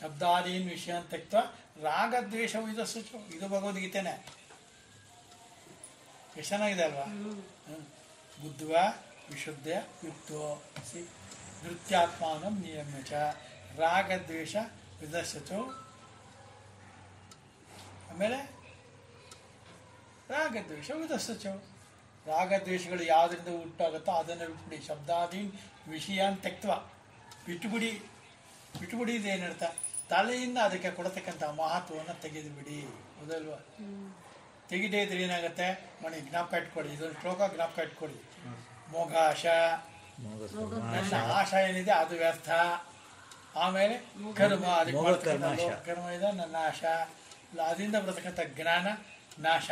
ಶಬ್ದಾದೀನ್ ವಿಷಯ ತೆಕ್ತ ರಾಗದ್ವೇಷವು ಇದು ಸುಚು. ಇದು ಭಗವದ್ಗೀತೆನೆ. ಎಷ್ಟು ಚೆನ್ನಾಗಿದೆ ಅಲ್ವಾ? ಬುದ್ಧ್ವಾ ವಿಶುದ್ಧ ಯುಕ್ತೋ ಧೃತ್ಯಾತ್ಮಾನಂ ನಿಯಮ್ಯ ಚ ರಾಗದ್ವೇಷ ವಿದರ್ಶತು. ಆಮೇಲೆ ರಾಗದ್ವೇಷ ವಿದರ್ಶತು. ರಾಗದ್ವೇಷಗಳು ಯಾವುದರಿಂದ ಹುಟ್ಟಾಗುತ್ತೋ ಅದನ್ನು ಬಿಟ್ಬಿಡಿ. ಶಬ್ದಾದೀನ್ ವಿಷಯಾನ್ ತೆಕ್ತ್ವ, ಬಿಟ್ಟುಬಿಡಿ ಇದೇನರ್ಥ? ತಲೆಯಿಂದ ಅದಕ್ಕೆ ಕೊಡತಕ್ಕಂಥ ಮಹತ್ವವನ್ನು ತೆಗೆದು ಬಿಡಿ. ಹೌದಲ್ವಾ? ತೆಗಿದೇ ಇದ್ರೆ ಏನಾಗುತ್ತೆ? ಮಣಿ ಜ್ಞಾಪಕ ಇಟ್ಕೊಳ್ಳಿ, ಇದೊಂದು ಶ್ಲೋಕ ಜ್ಞಾಪಕ ಇಟ್ಕೊಳ್ಳಿ. ಮೋಘಾಶ, ನನ್ನ ಆಶ ಏನಿದೆ ಅದು ವ್ಯರ್ಥ. ಆಮೇಲೆ ಕರ್ಮ, ಅದಕ್ಕೆ ಕರ್ಮ ಇದೆ ನನ್ನ ಆಶ. ಅದರಿಂದ ಬರತಕ್ಕಂಥ ಜ್ಞಾನ ನಾಶ.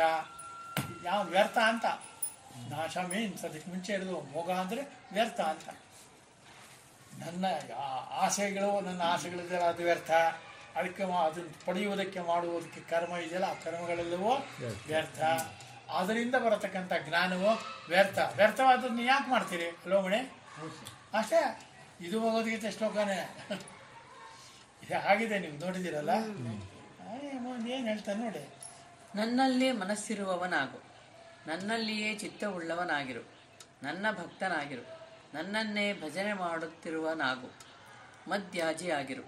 ಯಾವ್ದು ವ್ಯರ್ಥ ಅಂತ. ನಾಶ ಮೀನ್ಸ್ ಅದಕ್ಕೆ ಮುಂಚೆ ಇರೋದು ಮೋಘ ಅಂದರೆ ವ್ಯರ್ಥ ಅಂತ. ನನ್ನ ಆಸೆಗಳು, ನನ್ನ ಆಸೆಗಳಿದೆಯಲ್ಲ ಅದು ವ್ಯರ್ಥ. ಅದಕ್ಕೆ ಅದನ್ನು ಪಡೆಯುವುದಕ್ಕೆ ಮಾಡುವುದಕ್ಕೆ ಕರ್ಮ ಇದೆಯಲ್ಲ, ಆ ಕರ್ಮಗಳೆಲ್ಲವೂ ವ್ಯರ್ಥ. ಅದರಿಂದ ಬರತಕ್ಕಂಥ ಜ್ಞಾನವು ವ್ಯರ್ಥ. ವ್ಯರ್ಥವಾದನ್ನು ಯಾಕೆ ಮಾಡ್ತೀರಿ? ಅಲ್ವ ಮಣಿ? ಅಷ್ಟೇ. ಇದು ಭಗವದ್ಗೀತೆ ಶ್ಲೋಕನೇ ಆಗಿದೆ. ನೀವು ನೋಡಿದ್ದೀರಲ್ಲ, ಏನು ಹೇಳ್ತಾನೆ ನೋಡಿ. ನನ್ನಲ್ಲಿ ಮನಸ್ಸಿರುವವನಾಗು, ನನ್ನಲ್ಲಿಯೇ ಚಿತ್ತವುಳ್ಳವನಾಗಿರು, ನನ್ನ ಭಕ್ತನಾಗಿರು, ನನ್ನನ್ನೇ ಭಜನೆ ಮಾಡುತ್ತಿರುವನಾಗು, ಮದ್ಯಾಜಿಯಾಗಿರು,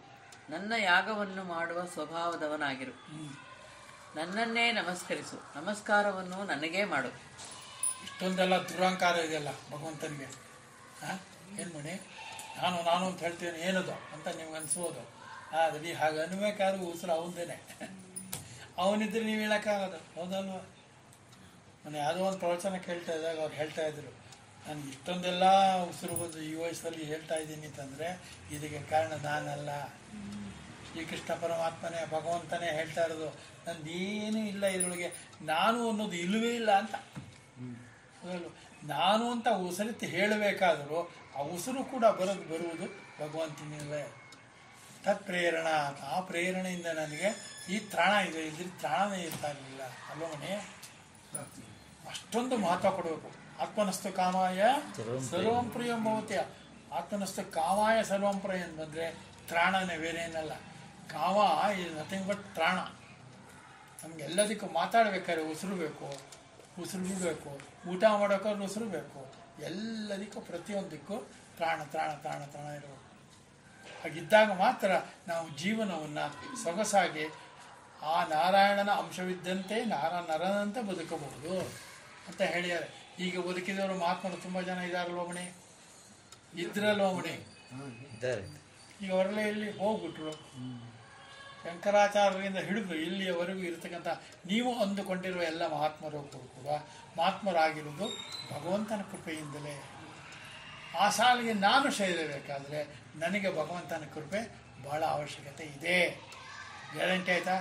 ನನ್ನ ಯಾಗವನ್ನು ಮಾಡುವ ಸ್ವಭಾವದವನಾಗಿರು, ನನ್ನನ್ನೇ ನಮಸ್ಕರಿಸು, ನಮಸ್ಕಾರವನ್ನು ನನಗೇ ಮಾಡು. ಇಷ್ಟೊಂದೆಲ್ಲ ದುರಹಂಕಾರ ಇದೆಯಲ್ಲ ಭಗವಂತನಿಗೆ. ಏನು ಮಾಡಿ ನಾನು ಅಂತ ಹೇಳ್ತೇನೆ ಏನದು ಅಂತ ನಿಮ್ಗೆ ಅನ್ಸೋದು. ಆದರೆ ಹಾಗೆ ಅನ್ಬೇಕಾದ್ರೂ ಉಸಿರು ಅವನದೇನೆ. ಅವನಿದ್ರೆ ನೀವು ಹೇಳೋಕ್ಕಾಗೋದು. ಹೌದಲ್ವ? ನಾನು ಯಾವುದೋ ಒಂದು ಪ್ರವಚನ ಕೇಳ್ತಾ ಇದ್ದಾಗ ಅವ್ರು ಹೇಳ್ತಾ ಇದ್ರು, ನಾನು ಇಷ್ಟೊಂದೆಲ್ಲ ಉಸಿರು ಬಂದು ಈ ವಯಸ್ಸಲ್ಲಿ ಹೇಳ್ತಾ ಇದ್ದೀನಿ ಅಂತಂದರೆ ಇದಕ್ಕೆ ಕಾರಣ ನಾನಲ್ಲ, ಶ್ರೀಕೃಷ್ಣ ಪರಮಾತ್ಮನೇ ಭಗವಂತನೇ ಹೇಳ್ತಾ ಇರೋದು. ನಂದೇನೂ ಇಲ್ಲ ಇದರೊಳಗೆ, ನಾನು ಅನ್ನೋದು ಇಲ್ಲವೇ ಇಲ್ಲ ಅಂತ. ನಾನು ಅಂತ ಉಸಿರಿತ್ತು ಹೇಳಬೇಕಾದರೂ ಆ ಉಸಿರು ಕೂಡ ಬರುವುದು ಭಗವಂತನಿಂದಲೇ. ತತ್ಪ್ರೇರಣ. ಆ ಪ್ರೇರಣೆಯಿಂದ ನನಗೆ ಈ ತ್ರಾಣ ಇದೆ, ಇದ್ರ ತ್ರಾಣನೇ ಇರ್ತಾ ಇರಲಿಲ್ಲ. ಅಲ್ವ ಮನೆ? ಅಷ್ಟೊಂದು ಮಹತ್ವ ಕೊಡಬೇಕು. ಆತ್ಮನಸ್ತು ಕಾಮಾಯ ಸರ್ವಂ ಪ್ರಿಯಂ ಭವತ್ಯ. ಆತ್ಮನಸ್ತು ಕಾಮಾಯ ಸರ್ವಂ ಪ್ರಿಯ ಅಂತಂದರೆ ತ್ರಾಣನೇ, ಬೇರೆ ಏನಲ್ಲ. ಕಾಮ ಇಸ್ ನಥಿಂಗ್ ಬಟ್ ತ್ರಾಣ. ನಮಗೆಲ್ಲದಕ್ಕೂ ಮಾತಾಡಬೇಕಾದ್ರೆ ಉಸಿರು ಬೇಕು, ಉಸಿರು ಬಿಡಬೇಕು, ಊಟ ಮಾಡೋಕ್ಕಾದ್ರೆ ಉಸಿರು ಬೇಕು, ಎಲ್ಲದಕ್ಕೂ ಪ್ರತಿಯೊಂದಕ್ಕೂ ತ್ರಾಣ ತ್ರಾಣ ತ್ರಾಣ ತ್ರಾಣ ಇರಬೇಕು. ಹಾಗಿದ್ದಾಗ ಮಾತ್ರ ನಾವು ಜೀವನವನ್ನು ಸೊಗಸಾಗಿ ಆ ನಾರಾಯಣನ ಅಂಶವಿದ್ದಂತೆ ನರನಂತೆ ಬದುಕಬಹುದು ಅಂತ ಹೇಳಿದ್ದಾರೆ. ಈಗ ಬದುಕಿದವರು ಮಹಾತ್ಮರು ತುಂಬ ಜನ ಇದ್ದಾರಲ್ವ ಮಣಿ? ಇದ್ರಲ್ವ ಮಣಿ? ಈಗ ಅವರೆಲ್ಲ ಎಲ್ಲಿ ಹೋಗ್ಬಿಟ್ರು? ಶಂಕರಾಚಾರ್ಯರಿಂದ ಹಿಡಿದು ಇಲ್ಲಿಯವರೆಗೂ ಇರತಕ್ಕಂಥ ನೀವು ಅಂದುಕೊಂಡಿರುವ ಎಲ್ಲ ಮಹಾತ್ಮರು ಕೂಡ ಮಹಾತ್ಮರಾಗಿರುವುದು ಭಗವಂತನ ಕೃಪೆಯಿಂದಲೇ. ಆ ಸಾಲಿಗೆ ನಾನು ಸೇರಬೇಕಾದ್ರೆ ನನಗೆ ಭಗವಂತನ ಕೃಪೆ ಬಹಳ ಅವಶ್ಯಕತೆ ಇದೆ. ಗ್ಯಾರಂಟಿ ಆಯ್ತಾ?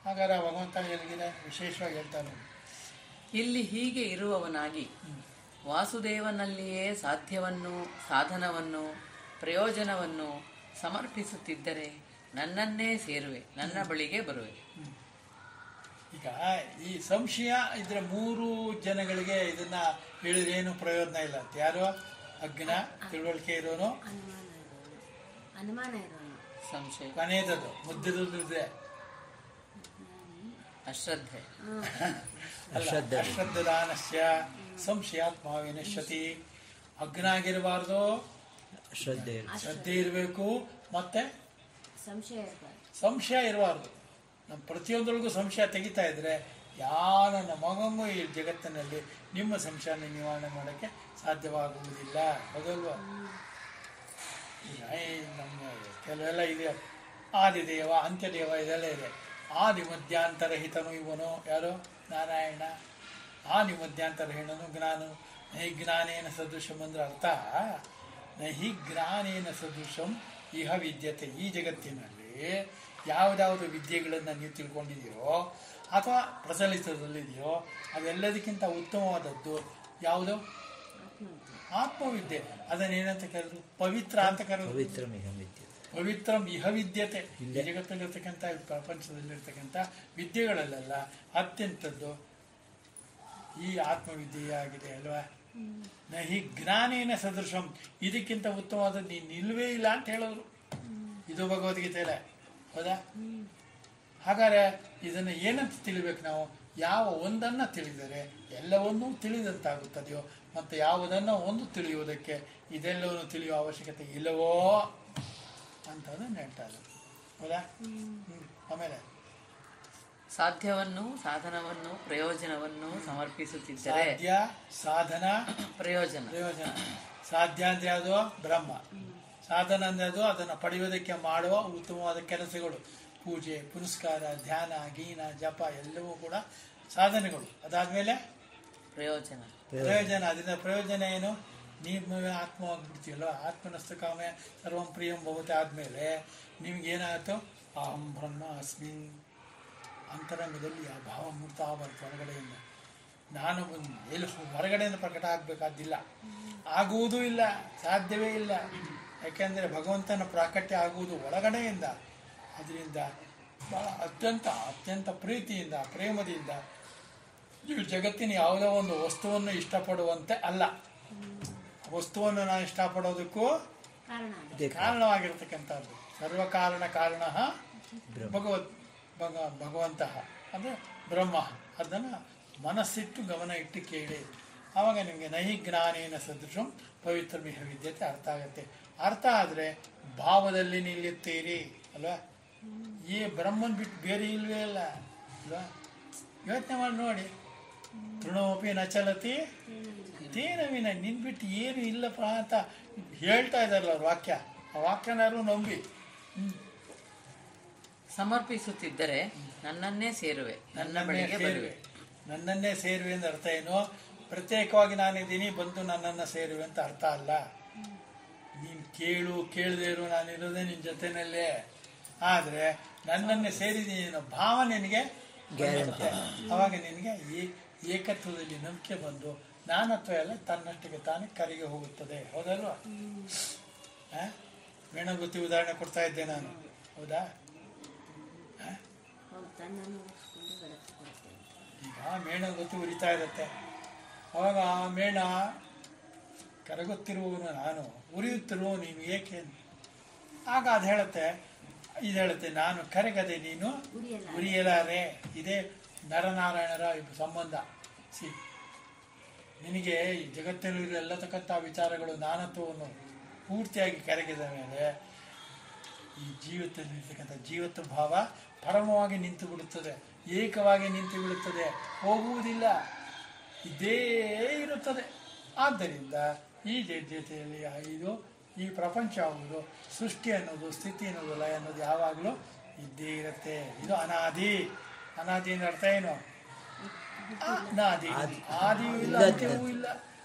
ಹಾಗಾದ್ರೆ ಭಗವಂತನ ಎಲ್ಲಿಗಿದೆ ವಿಶೇಷವಾಗಿ ಹೇಳ್ತಾನೆ. ಇಲ್ಲಿ ಹೀಗೆ ಇರುವವನಾಗಿ ವಾಸುದೇವನಲ್ಲಿಯೇ ಸಾಧ್ಯವನ್ನು, ಸಾಧನವನ್ನು, ಪ್ರಯೋಜನವನ್ನು ಸಮರ್ಪಿಸುತ್ತಿದ್ದರೆ ನನ್ನನ್ನೇ ಸೇರುವೆ, ನನ್ನ ಬಳಿಗೆ ಬರುವೆ. ಈಗ ಈ ಸಂಶಯ ಇದ್ರೆ 3 ಜನಗಳಿಗೆ ಇದನ್ನ ಹೇಳಿದ್ರೇನು ಪ್ರಯೋಜನ ಇಲ್ಲ ಅಂತ. ಯಾರು? ಅಜ್ಞ, ತಿಳುವಳಿಕೆ ಇರೋನು, ಅನುಮಾನ ಇರೋನು, ಸಂಶಯ, ಕೊನೆಯದದು ಮುದ್ದಿದ್ರೆ ಅಶ್ರದ್ಧೆ. ಅಶ್ರದ್ಧಾನಸ್ಯ ಸಂಶಯಾತ್ಮ ವಿನಶ್ಯತಿ. ಅಜ್ಞ ಆಗಿರಬಾರ್ದು, ಶ್ರದ್ಧೆ ಶ್ರದ್ಧೆ ಇರಬೇಕು, ಮತ್ತೆ ಸಂಶಯ ಇರಬಾರ್ದು, ಸಂಶಯ ಇರಬಾರ್ದು. ನಮ್ಮ ಪ್ರತಿಯೊಂದರೊಳಗೂ ಸಂಶಯ ತೆಗಿತಾ ಇದ್ರೆ ನನ್ನ ಮಗಂಗೂ ಈ ಜಗತ್ತಿನಲ್ಲಿ ನಿಮ್ಮ ಸಂಶಯನ ನಿವಾರಣೆ ಮಾಡೋಕ್ಕೆ ಸಾಧ್ಯವಾಗುವುದಿಲ್ಲ. ಹೌದಲ್ವಾ? ಈಗ ನಮ್ಮ ಕೆಲವೆಲ್ಲ ಇದೆ, ಆದಿದೇವ ಅಂತ್ಯದೇವ ಇದೆಲ್ಲ ಇದೆ. ಆದಿ ಮಧ್ಯಾಂತರಹಿತನು ಇವನು ಯಾರು? ನಾರಾಯಣ. ಆದಿ ಮಧ್ಯಾಂತರಹೀನನು ಜ್ಞಾನ. ನಹಿ ಜ್ಞಾನೇನ ಸದೃಶಂ ಅಂದ್ರೆ ಅರ್ಥ, ನಹಿ ಜ್ಞಾನೇನ ಸದೃಶಂ ಇಹ ವಿದ್ಯತೆ. ಈ ಜಗತ್ತಿನಲ್ಲಿ ಯಾವುದಾವುದು ವಿದ್ಯೆಗಳನ್ನು ನೀವು ತಿಳ್ಕೊಂಡಿದೆಯೋ ಅಥವಾ ಪ್ರಚಲಿತದಲ್ಲಿದೆಯೋ ಅದೆಲ್ಲದಕ್ಕಿಂತ ಉತ್ತಮವಾದದ್ದು ಯಾವುದು? ಆತ್ಮವಿದ್ಯೆ. ಅದನ್ನೇನಂತ ಕರೆದ್ರು? ಪವಿತ್ರ ಅಂತ ಕರೆದ್ರು. ಪವಿತ್ರಂ ಇಹ ವಿದ್ಯತೆ. ಈ ಜಗತ್ತಲ್ಲಿರ್ತಕ್ಕಂಥ ಪ್ರಪಂಚದಲ್ಲಿರ್ತಕ್ಕಂಥ ವಿದ್ಯೆಗಳಲ್ಲೆಲ್ಲ ಅತ್ಯಂತದ್ದು ಈ ಆತ್ಮವಿದ್ಯೆಯಾಗಿದೆ ಅಲ್ವಾ? ನಹಿ ಜ್ಞಾನೇನ ಸದೃಶಂ, ಇದಕ್ಕಿಂತ ಉತ್ತಮವಾದದ್ದು ನೀನು ಇಲ್ವೇ ಇಲ್ಲ ಅಂತ ಹೇಳಿದ್ರು. ಇದು ಭಗವದ್ಗೀತೆಯಲ್ಲ, ಹೌದಾ? ಹಾಗಾದ್ರೆ ಇದನ್ನು ಏನಂತ ತಿಳಿಬೇಕು ನಾವು? ಯಾವ ಒಂದನ್ನು ತಿಳಿದರೆ ಎಲ್ಲವನ್ನೂ ತಿಳಿದಂತಾಗುತ್ತದೆಯೋ, ಮತ್ತು ಯಾವುದನ್ನು ಒಂದು ತಿಳಿಯುವುದಕ್ಕೆ ಇದೆಲ್ಲವನ್ನು ತಿಳಿಯುವ ಅವಶ್ಯಕತೆ ಇಲ್ಲವೋ ಅಂತದನ್ನು ಹೇಳ್ತಾರೆ, ಹೌದಾ? ಆಮೇಲೆ ಸಾಧ್ಯವನ್ನು, ಸಾಧನವನ್ನು, ಪ್ರಯೋಜನವನ್ನು ಸಮರ್ಪಿಸುತ್ತಿದ್ದರೆ ಸಾಧ್ಯ, ಸಾಧನ, ಪ್ರಯೋಜನ. ಸಾಧ್ಯ ಅಂದ್ರೆ ಅದು ಬ್ರಹ್ಮ, ಸಾಧನ ಅಂದ್ರೆ ಅದು ಅದನ್ನು ಪಡೆಯುವುದಕ್ಕೆ ಮಾಡುವ ಉತ್ತಮವಾದ ಕೆಲಸಗಳು, ಪೂಜೆ, ಪುನಸ್ಕಾರ, ಧ್ಯಾನ, ಗೀನ, ಜಪ ಎಲ್ಲವೂ ಕೂಡ ಸಾಧನೆಗಳು. ಅದಾದ್ಮೇಲೆ ಪ್ರಯೋಜನ. ಅದರಿಂದ ಪ್ರಯೋಜನ ಏನು? ನೀವು ಆತ್ಮವಾಗಿಬಿಡ್ತೀವಲ್ವ, ಆತ್ಮನಸ್ತು ಕಾಮೆ ಸರ್ವಂ ಪ್ರಿಯಂ ಭವತೆ ಆದ್ಮೇಲೆ ನಿಮ್ಗೇನಾಗುತ್ತೋ ಅಹಂ ಬ್ರಹ್ಮ ಅಸ್ಮಿನ್ ಅಂತರಂಗದಲ್ಲಿ ಆ ಭಾವ ಮೂರ್ತ ಬರುತ್ತೆ ಹೊರಗಡೆಯಿಂದ. ನಾನು ಎಲ್ಲಿ ಹೊರಗಡೆಯಿಂದ ಪ್ರಕಟ ಆಗಬೇಕಾದಿಲ್ಲ, ಆಗುವುದೂ ಇಲ್ಲ, ಸಾಧ್ಯವೇ ಇಲ್ಲ. ಯಾಕೆಂದರೆ ಭಗವಂತನ ಪ್ರಾಕಟ್ಯ ಆಗುವುದು ಒಳಗಡೆಯಿಂದ. ಅದರಿಂದ ಬಹಳ ಅತ್ಯಂತ ಪ್ರೀತಿಯಿಂದ, ಪ್ರೇಮದಿಂದ ನೀವು ಜಗತ್ತಿನ ಯಾವುದೋ ಒಂದು ವಸ್ತುವನ್ನು ಇಷ್ಟಪಡುವಂತೆ ಅಲ್ಲ, ವಸ್ತುವನ್ನು ನಾನು ಇಷ್ಟಪಡೋದಕ್ಕೂ ಕಾರಣವಾಗಿರ್ತಕ್ಕಂಥದ್ದು. ಸರ್ವಕಾರಣ ಕಾರಣ ಭಗವಂತ ಅಂದರೆ ಬ್ರಹ್ಮ. ಅದನ್ನು ಮನಸ್ಸಿಟ್ಟು ಗಮನ ಇಟ್ಟು ಕೇಳಿ, ಆವಾಗ ನಿಮಗೆ ನಹಿ ಜ್ಞಾನೇನ ಸದೃಶಂ ಪವಿತ್ರ ಮಿಹ ವಿದ್ಯತೆ ಅರ್ಥ ಆಗುತ್ತೆ. ಅರ್ಥ ಆದರೆ ಭಾವದಲ್ಲಿ ನಿಲ್ಲುತ್ತೀರಿ ಅಲ್ವಾ? ಈ ಬ್ರಹ್ಮನ್ ಬಿಟ್ಟು ಬೇರೆ ಇಲ್ವೇ ಇಲ್ಲ ಅಲ್ವಾ? ಯೋಚನೆ ಮಾಡಿ ನೋಡಿ. ತೃಣೋಪಿ ನ ಚಲತಿ ತೇನವಿನ, ನಿನ್ ಬಿಟ್ಟು ಏನು ಇಲ್ಲಪ್ಪ ಅಂತ ಹೇಳ್ತಾ ಇದ್ದಾರಲ್ಲ ಅವ್ರ ವಾಕ್ಯ. ಆ ವಾಕ್ಯನಾರು ನಂಬಿ ಸಮರ್ಪಿಸುತ್ತಿದ್ದರೆ ನನ್ನನ್ನೇ ಸೇರುವೆ, ನನ್ನ ಬಳಿಗೆ ಬರುವೆ. ನನ್ನನ್ನೇ ಸೇರುವೆ ಅಂತ ಅರ್ಥ ಏನು? ಪ್ರತ್ಯೇಕವಾಗಿ ನಾನಿದ್ದೀನಿ ಬಂದು ನನ್ನನ್ನು ಸೇರುವೆ ಅಂತ ಅರ್ಥ ಅಲ್ಲ. ನೀನು ಕೇಳದೇ ಇರು, ನಾನಿರೋದೇ ನಿನ್ನ ಜೊತೆನಲ್ಲೇ. ಆದರೆ ನನ್ನನ್ನೇ ಸೇರಿದ್ದೀನಿ ಅನ್ನೋ ಭಾವ ನಿನಗೆ ಬರುತ್ತೆ. ಅವಾಗ ನಿನಗೆ ಈ ಏಕತ್ವದಲ್ಲಿ ನಂಬಿಕೆ ಬಂದು ನಾನತ್ವ ಎಲ್ಲ ತನ್ನಷ್ಟಿಗೆ ತಾನೇ ಕರೆಗೆ ಹೋಗುತ್ತದೆ. ಹೌದಲ್ವಾ? ಮೇಣಗುತ್ತಿ ಉದಾಹರಣೆ ಕೊಡ್ತಾ ಇದ್ದೆ ನಾನು, ಹೌದಾ? ಈಗ ಮೇಣಗುತ್ತಿ ಉರಿತಾ ಇರುತ್ತೆ. ಅವಾಗ ಆ ಮೇಣ ಕರಗುತ್ತಿರುವವನು ನಾನು, ಉರಿಯುತ್ತಿರುವ ನೀನು ಏಕೆ? ಆಗ ಅದು ಹೇಳುತ್ತೆ ನಾನು ಕರಗದೆ ನೀನು ಉರಿಯಲಾರೆ. ಇದೇ ನರನಾರಾಯಣರ ಸಂಬಂಧ. ನಿನಗೆ ಈ ಜಗತ್ತಿನಲ್ಲಿ ಎಲ್ಲತಕ್ಕಂಥ ವಿಚಾರಗಳು ನಾನತ್ವವನ್ನು ಪೂರ್ತಿಯಾಗಿ ಕರಗಿದ ಮೇಲೆ ಈ ಜೀವತ್ತಲ್ಲಿರ್ತಕ್ಕಂಥ ಜೀವತ್ವ ಭಾವ ಪರಮವಾಗಿ ನಿಂತು ಬಿಡುತ್ತದೆ, ಏಕವಾಗಿ ನಿಂತು ಬಿಡುತ್ತದೆ, ಹೋಗುವುದಿಲ್ಲ, ಇದೇ ಇರುತ್ತದೆ. ಆದ್ದರಿಂದ ಈ ಜೊತೆಯಲ್ಲಿ ಇದು ಈ ಪ್ರಪಂಚ ಆಗುವುದು, ಸೃಷ್ಟಿ ಅನ್ನೋದು, ಸ್ಥಿತಿ ಅನ್ನೋದು, ಲಯ ಅನ್ನೋದು ಯಾವಾಗಲೂ ಇದ್ದೇ ಇರುತ್ತೆ. ಇದು ಅನಾದಿ. ಅನಾದಿ ಅಂದ್ರೆ ಅರ್ಥ ಏನು? ಅನಾದಿ. ಆದಿಯೂ ಇಲ್ಲ ಅಂತ್ಯವೂ ಇಲ್ಲ.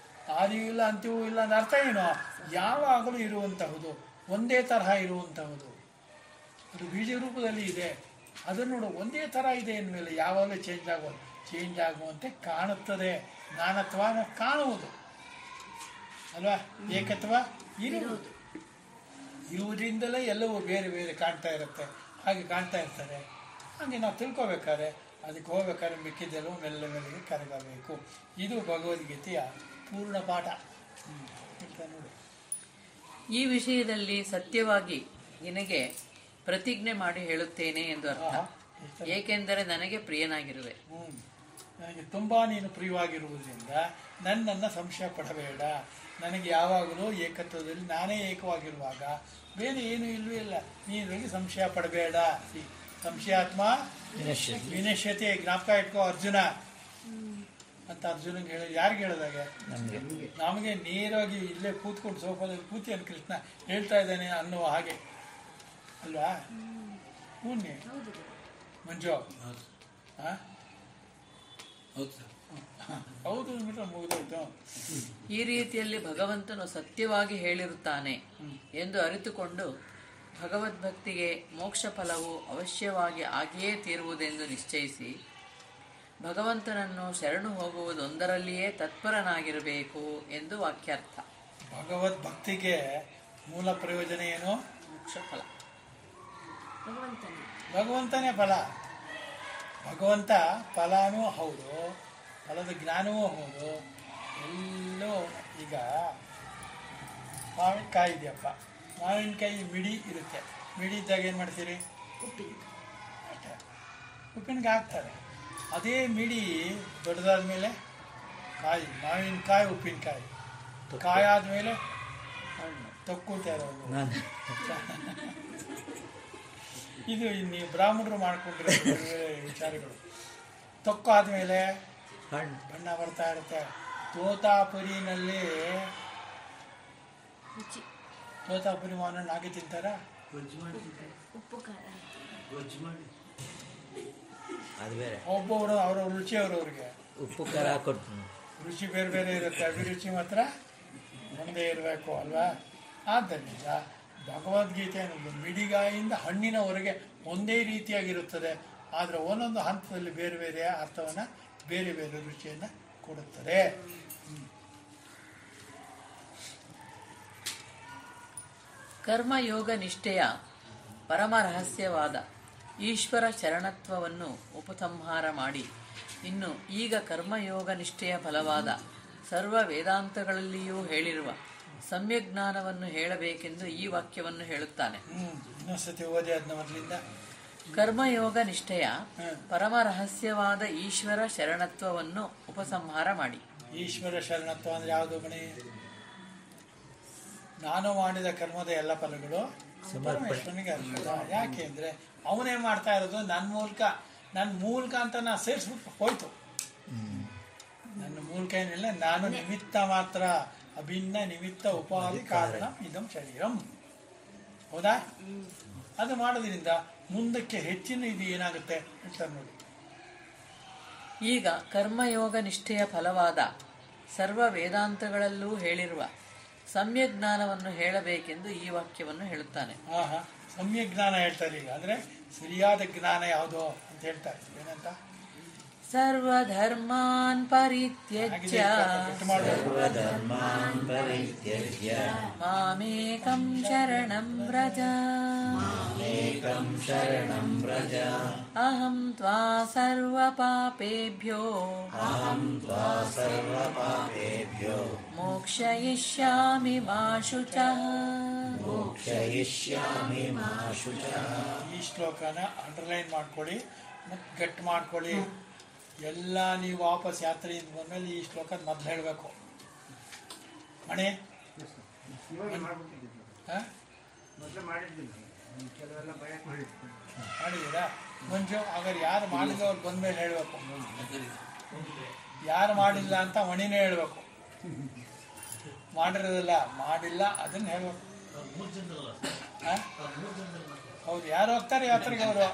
ಆದಿಯೂ ಇಲ್ಲ ಅಂತ್ಯವೂ ಇಲ್ಲ ಅಂದ್ರೆ ಅರ್ಥ ಏನು? ಯಾವಾಗಲೂ ಇರುವಂತಹುದು, ಒಂದೇ ತರಹ ಇರುವಂತಹುದು. ಅದು ಬೀಜ ರೂಪದಲ್ಲಿ ಇದೆ. ಅದನ್ನು ನೋಡು, ಒಂದೇ ಥರ ಇದೆ ಅಂದಮೇಲೆ ಯಾವಾಗಲೂ ಚೇಂಜ್ ಆಗುವಂತೆ ಕಾಣುತ್ತದೆ. ನಾನತ್ವ ಕಾಣುವುದು ಅಲ್ವಾ? ಏಕತ್ವ ಇರುವುದು. ಇರುವುದರಿಂದಲೇ ಎಲ್ಲವೂ ಬೇರೆ ಬೇರೆ ಕಾಣ್ತಾ ಇರುತ್ತೆ. ಹಾಗೆ ಕಾಣ್ತಾ ಇರ್ತಾರೆ. ಹಾಗೆ ನಾವು ತಿಳ್ಕೊಬೇಕಾದ್ರೆ, ಅದಕ್ಕೆ ಹೋಗ್ಬೇಕಾದ್ರೆ ಮಿಕ್ಕಿದ್ದೆಲ್ಲವೂ ಮೆಲ್ಲ ಮೆಲ್ಲಗೆ ಕರಗಬೇಕು. ಇದು ಭಗವದ್ಗೀತೆಯ ಪೂರ್ಣ ಪಾಠ. ನೋಡಿ, ಈ ವಿಷಯದಲ್ಲಿ ಸತ್ಯವಾಗಿ ನಿನಗೆ ಪ್ರತಿಜ್ಞೆ ಮಾಡಿ ಹೇಳುತ್ತೇನೆ ಎಂದು ಅರ್ಥ. ಏಕೆಂದರೆ ನನಗೆ ಪ್ರಿಯನಾಗಿರುವೆ. ನನಗೆ ತುಂಬ ನೀನು ಪ್ರಿಯವಾಗಿರುವುದರಿಂದ ನನ್ನನ್ನು ಸಂಶಯ ಪಡಬೇಡ. ನನಗೆ ಯಾವಾಗಲೂ ಏಕತ್ವದಲ್ಲಿ ನಾನೇ ಏಕವಾಗಿರುವಾಗ ಬೇರೆ ಏನೂ ಇಲ್ಲವೇ ಇಲ್ಲ. ನೀನು ಸಂಶಯ ಪಡಬೇಡ. ಸಂಶಯಾತ್ಮ ವಿನಶ್ಯತೆ. ಜ್ಞಾಪಕ ಇಟ್ಕೋ ಅರ್ಜುನ ಅಂತ ಅರ್ಜುನಂಗೆ ಹೇಳಿ. ಯಾರಿಗೆ ಹೇಳಿದಾಗ? ನಮಗೆ ನೇರವಾಗಿ ಇಲ್ಲೇ ಕೂತ್ಕೊಂಡು ಸೋಫಾದಲ್ಲಿ ಕೂತಿ ಕೃಷ್ಣ ಹೇಳ್ತಾ ಇದ್ದಾನೆ ಅನ್ನುವ ಹಾಗೆ ಅಲ್ವಾ? ಹೂನ್ನಿ ಮಂಜು. ಹೌದು ಮುಗಿದೋಯ್ತು. ಈ ರೀತಿಯಲ್ಲಿ ಭಗವಂತನು ಸತ್ಯವಾಗಿ ಹೇಳಿರುತ್ತಾನೆ ಎಂದು ಅರಿತುಕೊಂಡು ಭಗವದ್ಭಕ್ತಿಗೆ ಮೋಕ್ಷ ಫಲವು ಅವಶ್ಯವಾಗಿ ಆಗಿಯೇ ತೀರುವುದೆಂದು ನಿಶ್ಚಯಿಸಿ ಭಗವಂತನನ್ನು ಶರಣು ಹೋಗುವುದೊಂದರಲ್ಲಿಯೇ ತತ್ಪರನಾಗಿರಬೇಕು ಎಂದು ವಾಕ್ಯಾರ್ಥ. ಭಗವದ್ಭಕ್ತಿಗೆ ಮೂಲ ಪ್ರಯೋಜನ ಏನು? ಮೋಕ್ಷ ಫಲ. ಭಗವಂತನೇ ಫಲ. ಭಗವಂತ ಫಲನೂ ಹೌದು, ಫಲದ ಜ್ಞಾನವೂ ಹೌದು. ಎಲ್ಲೋ ಈಗ ಮಾವಿನಕಾಯಿ ಇದೆಯಪ್ಪ, ಮಾವಿನಕಾಯಿ ಮಿಡಿ ಇರುತ್ತೆ. ಮಿಡಿ ಇದ್ದಾಗ ಏನು ಮಾಡ್ತೀರಿ? ಉಪ್ಪಿನಕಾಯಿ ಹಾಕ್ತಾರೆ. ಅದೇ ಮಿಡಿ ದೊಡ್ಡದಾದ ಮೇಲೆ ಕಾಯಿ, ಮಾವಿನಕಾಯಿ ಉಪ್ಪಿನಕಾಯಿ, ಕಾಯಾದ ಮೇಲೆ ತೊಕ್ಕೊಳ್ತಾ ಇರೋದು. ಇದು ನೀವು ಬ್ರಾಹ್ಮಣರು ಮಾಡ್ಕೊಂಡ್ರೆ ವಿಚಾರಗಳು. ತೊಕ್ಕು ಆದಮೇಲೆ ಬಣ್ಣ ಬರ್ತಾ ಇರುತ್ತೆ. ತೋತಾಪುರಿನಲ್ಲಿ ತೋತಾಪುರಿ ಮಾವನನ್ನು ಹಾಗೆ ತಿಂತಾರ? ಅದು ಬೇರೆ. ಒಬ್ಬೊಬ್ರು ಅವ್ರ ರುಚಿ ಅವ್ರವ್ರಿಗೆ ಉಪ್ಪು ಖಾರ ಕೊಡ್ತೀನಿ. ರುಚಿ ಬೇರೆ ಬೇರೆ ಇರುತ್ತೆ. ಅಭಿರುಚಿ ಮಾತ್ರ ಒಂದೇ ಇರಬೇಕು ಅಲ್ವಾ? ಆದ್ದರಿಂದ ಭಗವದ್ಗೀತೆ ಅನ್ನೋದು ಮಿಡಿಗಾಯಿಂದ ಹಣ್ಣಿನವರೆಗೆ ಒಂದೇ ರೀತಿಯಾಗಿರುತ್ತದೆ. ಆದರೆ ಒಂದೊಂದು ಹಂತದಲ್ಲಿ ಬೇರೆ ಬೇರೆ ಅರ್ಥವನ್ನು, ಬೇರೆ ಬೇರೆ ರುಚಿಯನ್ನು ಕೊಡುತ್ತದೆ. ಕರ್ಮಯೋಗ ನಿಷ್ಠೆಯ ಪರಮ ರಹಸ್ಯವಾದ ಈಶ್ವರ ಶರಣತ್ವವನ್ನು ಉಪಸಂಹಾರ ಮಾಡಿ ಇನ್ನು ಈಗ ಕರ್ಮಯೋಗ ನಿಷ್ಠೆಯ ಫಲವಾದ ಸರ್ವ ವೇದಾಂತಗಳಲ್ಲಿಯೂ ಹೇಳಿರುವ ಸಮ್ಯಜ್ಞಾನವನ್ನು ಹೇಳಬೇಕೆಂದು ಈ ವಾಕ್ಯವನ್ನು ಹೇಳುತ್ತಾನೆ. ಇನ್ನೊಂದ್ಸತಿ ಓದಿ ಅದನ್ನ ಮೊದಲಿಂದ. ಕರ್ಮಯೋಗ ನಿಷ್ಠೆಯ ಪರಮ ರಹಸ್ಯವಾದ ಈಶ್ವರ ಶರಣತ್ವವನ್ನು ಉಪಸಂಹಾರ ಮಾಡಿ. ಈಶ್ವರ ಶರಣತ್ವ ಅಂದ್ರೆ ಯಾವುದು ಮಣಿ? ನಾನು ಮಾಡಿದ ಕರ್ಮದ ಎಲ್ಲ ಫಲಗಳು ಪರಮೇಶ್ವರನಿಗೆ ಅರ್ಪಿತ. ಯಾಕೆ ಅಂದ್ರೆ ಅವನೇ ಮಾಡ್ತಾ ಇರೋದು ನನ್ನ ಮೂಲಕ ಅಂತ ನಾ ಸೇರಿಸ್ಬಿಟ್ಟು ಹೋಯ್ತು. ನನ್ನ ಮೂಲಕ ಏನಿಲ್ಲ, ನಾನು ನಿಮಿತ್ತ ಮಾತ್ರ, ಅಭಿನ್ನ ನಿಮಿತ್ತ ಉಪಾಧಿ ಕಾರಣ ಇದಂ ಶರೀರಂ. ಹೌದಾ? ಅದು ಮಾಡೋದ್ರಿಂದ ಮುಂದಕ್ಕೆ ಹೆಚ್ಚಿನ ಇದು ಏನಾಗುತ್ತೆ ಅಂತ ನೋಡಿ. ಈಗ ಕರ್ಮಯೋಗ ನಿಷ್ಠೆಯ ಫಲವಾದ ಸರ್ವ ವೇದಾಂತಗಳಲ್ಲೂ ಹೇಳಿರುವ ಸಮ್ಯಜ್ಞಾನವನ್ನು ಹೇಳಬೇಕೆಂದು ಈ ವಾಕ್ಯವನ್ನು ಹೇಳುತ್ತಾನೆ. ಸಮ್ಯಜ್ಞಾನ ಹೇಳ್ತಾರೆ. ಈಗ ಅಂದ್ರೆ ಸರಿಯಾದ ಜ್ಞಾನ ಯಾವುದು ಅಂತ ಹೇಳ್ತಾರೆ. ಏನಂತ? ಸರ್ವಧರ್ಮಾನ್ ಪರಿತ್ಯಜ್ಯ ಮಾಮೇಕಂ ಶರಣಂ ವ್ರಜ ಅಹಂ ತ್ವಾ ಸರ್ವಪಾಪೇಭ್ಯೋ ಮೋಕ್ಷಯಿಷ್ಯಾಮಿ ಮಾ ಶುಚಃ. ಈ ಶ್ಲೋಕನ ಅಂಡರ್ಲೈನ್ ಮಾಡ್ಕೊಳ್ಳಿ ಮತ್ತು ಗಟ್ಟಿ ಮಾಡ್ಕೊಳ್ಳಿ. ಎಲ್ಲ ನೀವು ವಾಪಸ್ ಯಾತ್ರೆಯಿಂದ ಬಂದ್ಮೇಲೆ ಈ ಶ್ಲೋಕ ಮೊದಲು ಹೇಳಬೇಕು. ಮಣಿ ಮಾಡಿದ್ದೀರಾ? ಮಂಜು ಹಾಗಾದ್ರೆ ಯಾರು ಮಾಡಿಲ್ಲ ಅವ್ರು ಬಂದ್ಮೇಲೆ ಹೇಳಬೇಕು. ಯಾರು ಮಾಡಿಲ್ಲ ಅಂತ ಮಣಿನೇ ಹೇಳಬೇಕು. ಮಾಡಿರೋದಲ್ಲ, ಮಾಡಿಲ್ಲ ಅದನ್ನ ಹೇಳಬೇಕು. ಆ? ಹೌದು, ಯಾರು ಹೋಗ್ತಾರೆ ಯಾತ್ರೆಗೆ ಅವರು.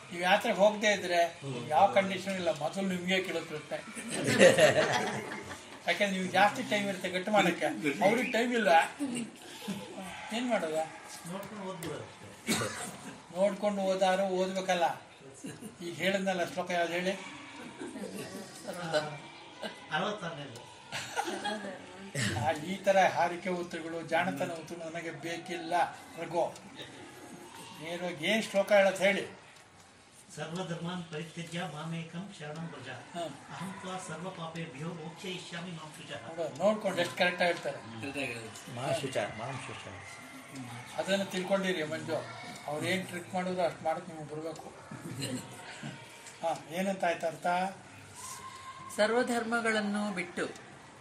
ನೀವು ಯಾತ್ರೆಗೆ ಹೋಗದೆ ಇದ್ರೆ ಯಾವ ಕಂಡೀಷನ್ ಇಲ್ಲ, ಮೊದಲು ನಿಮ್ಗೆ ಕೇಳುತ್ತೆ. ಯಾಕಂದ್ರೆ ನೀವು ಜಾಸ್ತಿ ಟೈಮ್ ಇರುತ್ತೆ ಗಟ್ಟು ಮಾಡಕ್ಕೆ, ಅವ್ರಿಗೆ ಟೈಮ್ ಇಲ್ಲ. ಏನ್ ಮಾಡೋದ? ನೋಡ್ಕೊಂಡು ಓದಾರು ಓದ್ಬೇಕಲ್ಲ. ಈಗ ಹೇಳಿದ್ನಲ್ಲ ಶ್ಲೋಕ ಯಾವ್ದು ಹೇಳಿ? ಈ ತರ ಹಾರಿಕೆ ಉತ್ತರಗಳು, ಜಾಣತನ ಉತ್ತರಗಳು ನನಗೆ ಬೇಕಿಲ್ಲ. ರಘು ನೇರವಾಗಿ ಏನ್ ಶ್ಲೋಕ ಹೇಳತ್ ಹೇಳಿ. ಸರ್ವಧರ್ಮಾನ್ ಪರಿತ್ಯಜ್ಯ ಮಾಮೇಕಂ ಶರಣಂ ವ್ರಜ ಅಹಂ ತ್ವಾ ಸರ್ವ ಪಾಪೇಭ್ಯೋ ಮೋಕ್ಷಯಿಷ್ಯಾಮಿ ಮಾಂ ಶುಚಃ. ನೋಡ್ಕೊಂಡು ಎಷ್ಟು ಕರೆಕ್ಟ್ ಆಗಿರ್ತಾರೆ. ಮಾಂ ಶುಚ ಮಾಂ ಶುಚ. ಅದನ್ನು ತಿಳ್ಕೊಂಡಿರಿ ಮಂಜು. ಅವ್ರು ಏನ್ ಟ್ರಿಕ್ ಮಾಡಿದ್ರು ಅಷ್ಟು ಮಾಡಕ್ ನಿಮ್ಗೆ ಬರ್ಬೇಕು. ಹಾ, ಏನಂತ ಆಯ್ತು ಅರ್ಥ? ಸರ್ವಧರ್ಮಗಳನ್ನು ಬಿಟ್ಟು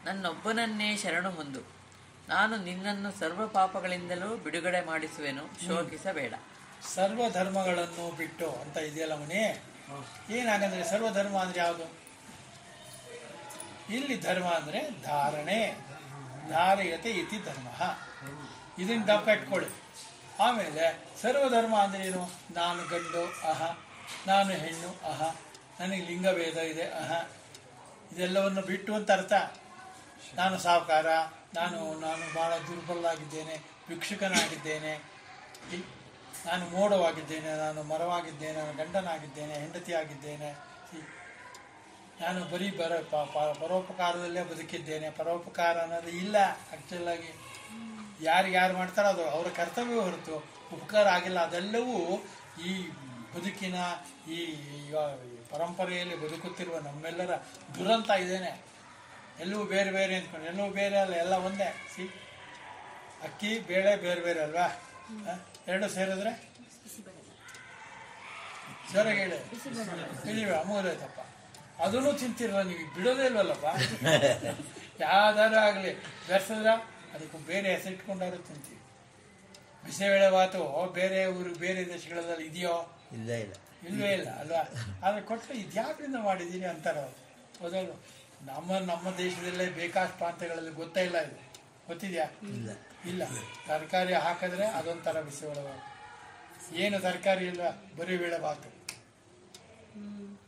ನನ್ನೊಬ್ಬನನ್ನೇ ಶರಣು ಹೊಂದು, ನಾನು ನಿನ್ನನ್ನು ಸರ್ವ ಪಾಪಗಳಿಂದಲೂ ಬಿಡುಗಡೆ ಮಾಡಿಸುವೆನು, ಶೋಕಿಸಬೇಡ. ಸರ್ವಧರ್ಮಗಳನ್ನು ಬಿಟ್ಟು ಅಂತ ಇದೆಯಲ್ಲ ಮನಿ. ಏನಾಗಂದ್ರೆ ಸರ್ವಧರ್ಮ ಅಂದ್ರೆ ಯಾವುದು? ಇಲ್ಲಿ ಧರ್ಮ ಅಂದ್ರೆ ಧಾರಣೆ, ಧಾರಯತೆ ಇತಿ ಧರ್ಮ. ಇದನ್ನ ಡಬ್ಬ ಇಟ್ಕೊಳ್ಳಿ. ಆಮೇಲೆ ಸರ್ವಧರ್ಮ ಅಂದ್ರೆ ಏನು? ನಾನು ಗಂಡು ಅಹ, ನಾನು ಹೆಣ್ಣು ಅಹ, ನನಗೆ ಲಿಂಗಭೇದ ಇದೆ ಅಹ, ಇದೆಲ್ಲವನ್ನು ಬಿಟ್ಟು ಅಂತ ಅರ್ಥ. ನಾನು ಸಾಹುಕಾರ, ನಾನು ಬಹಳ ದುರ್ಬಲನಾಗಿದ್ದೇನೆ, ಭಿಕ್ಷುಕನಾಗಿದ್ದೇನೆ, ನಾನು ಮೋಡವಾಗಿದ್ದೇನೆ, ನಾನು ಮರವಾಗಿದ್ದೇನೆ, ನಾನು ಗಂಡನಾಗಿದ್ದೇನೆ, ಹೆಂಡತಿಯಾಗಿದ್ದೇನೆ, ನಾನು ಬರೀ ಪರೋಪಕಾರದಲ್ಲೇ ಬದುಕಿದ್ದೇನೆ. ಪರೋಪಕಾರ ಅನ್ನೋದು ಇಲ್ಲ. ಆಕ್ಚುಲ್ ಆಗಿ ಯಾರು ಮಾಡ್ತಾರೋ ಅದು ಅವರ ಕರ್ತವ್ಯ ಹೊರತು ಉಪಕಾರ ಆಗಿಲ್ಲ. ಅದೆಲ್ಲವೂ ಈ ಬದುಕಿನ ಈ ಪರಂಪರೆಯಲ್ಲಿ ಬದುಕುತ್ತಿರುವ ನಮ್ಮೆಲ್ಲರ ದುರಂತ ಇದೇನೆ. ಎಲ್ಲವೂ ಬೇರೆ ಬೇರೆ ಅಂದ್ಕೊಂಡು, ಎಲ್ಲವೂ ಬೇರೆ ಅಲ್ಲ, ಎಲ್ಲ ಒಂದೇ. ಅಕ್ಕಿ ಬೇಳೆ ಬೇರೆ ಬೇರೆ ಅಲ್ವಾ? ಎರಡು ಸೇರಿದ್ರೆ ಜೋರಾಗಿ ಹೇಳಿ. ತಿಳಿವೆ ಅಮೂಲೈತಪ್ಪ. ಅದನ್ನು ತಿಂತಿರಲ್ಲ ನೀವು, ಬಿಡೋದೇ ಇಲ್ವಲ್ಲಪ್ಪ. ಯಾವ್ದಾರು ಆಗಲಿ ಬೆರ್ಸಿದ್ರ ಅದಕ್ಕೆ ಬೇರೆ ಹೆಸರಿಟ್ಕೊಂಡಾದ್ರು ತಿಂತೀವಿ. ಬಿಸಿಬೇಳೆ ಬಾತು ಬೇರೆ ಊರು ಬೇರೆ ದೇಶಗಳಲ್ಲಿ ಇದೆಯೋ? ಇಲ್ಲ ಇಲ್ಲ, ಇಲ್ವೇ ಇಲ್ಲ ಅಲ್ವಾ? ಆದರೆ ಕೊಟ್ಟರೆ ಇದ್ಯಾವ್ರಿಂದ ಮಾಡಿದ್ದೀರಿ ಅಂತಾರೆ ಅವರು. ಹೌದೌದು. ನಮ್ಮ ದೇಶದಲ್ಲೇ ಬೇಕಾಷ್ಟು ಪ್ರಾಂತ್ಯಗಳಲ್ಲಿ ಗೊತ್ತೇ ಇಲ್ಲ. ಇದು ಗೊತ್ತಿದ್ಯಾ? ಇಲ್ಲ. ತರಕಾರಿ ಹಾಕಿದ್ರೆ ಅದೊಂಥರ ಬಿಸಿಬೇಳೆ ಬಾತು. ಏನು ತರಕಾರಿ ಇಲ್ಲ, ಬರೀ ಬೇಳೆ ಬಾತು.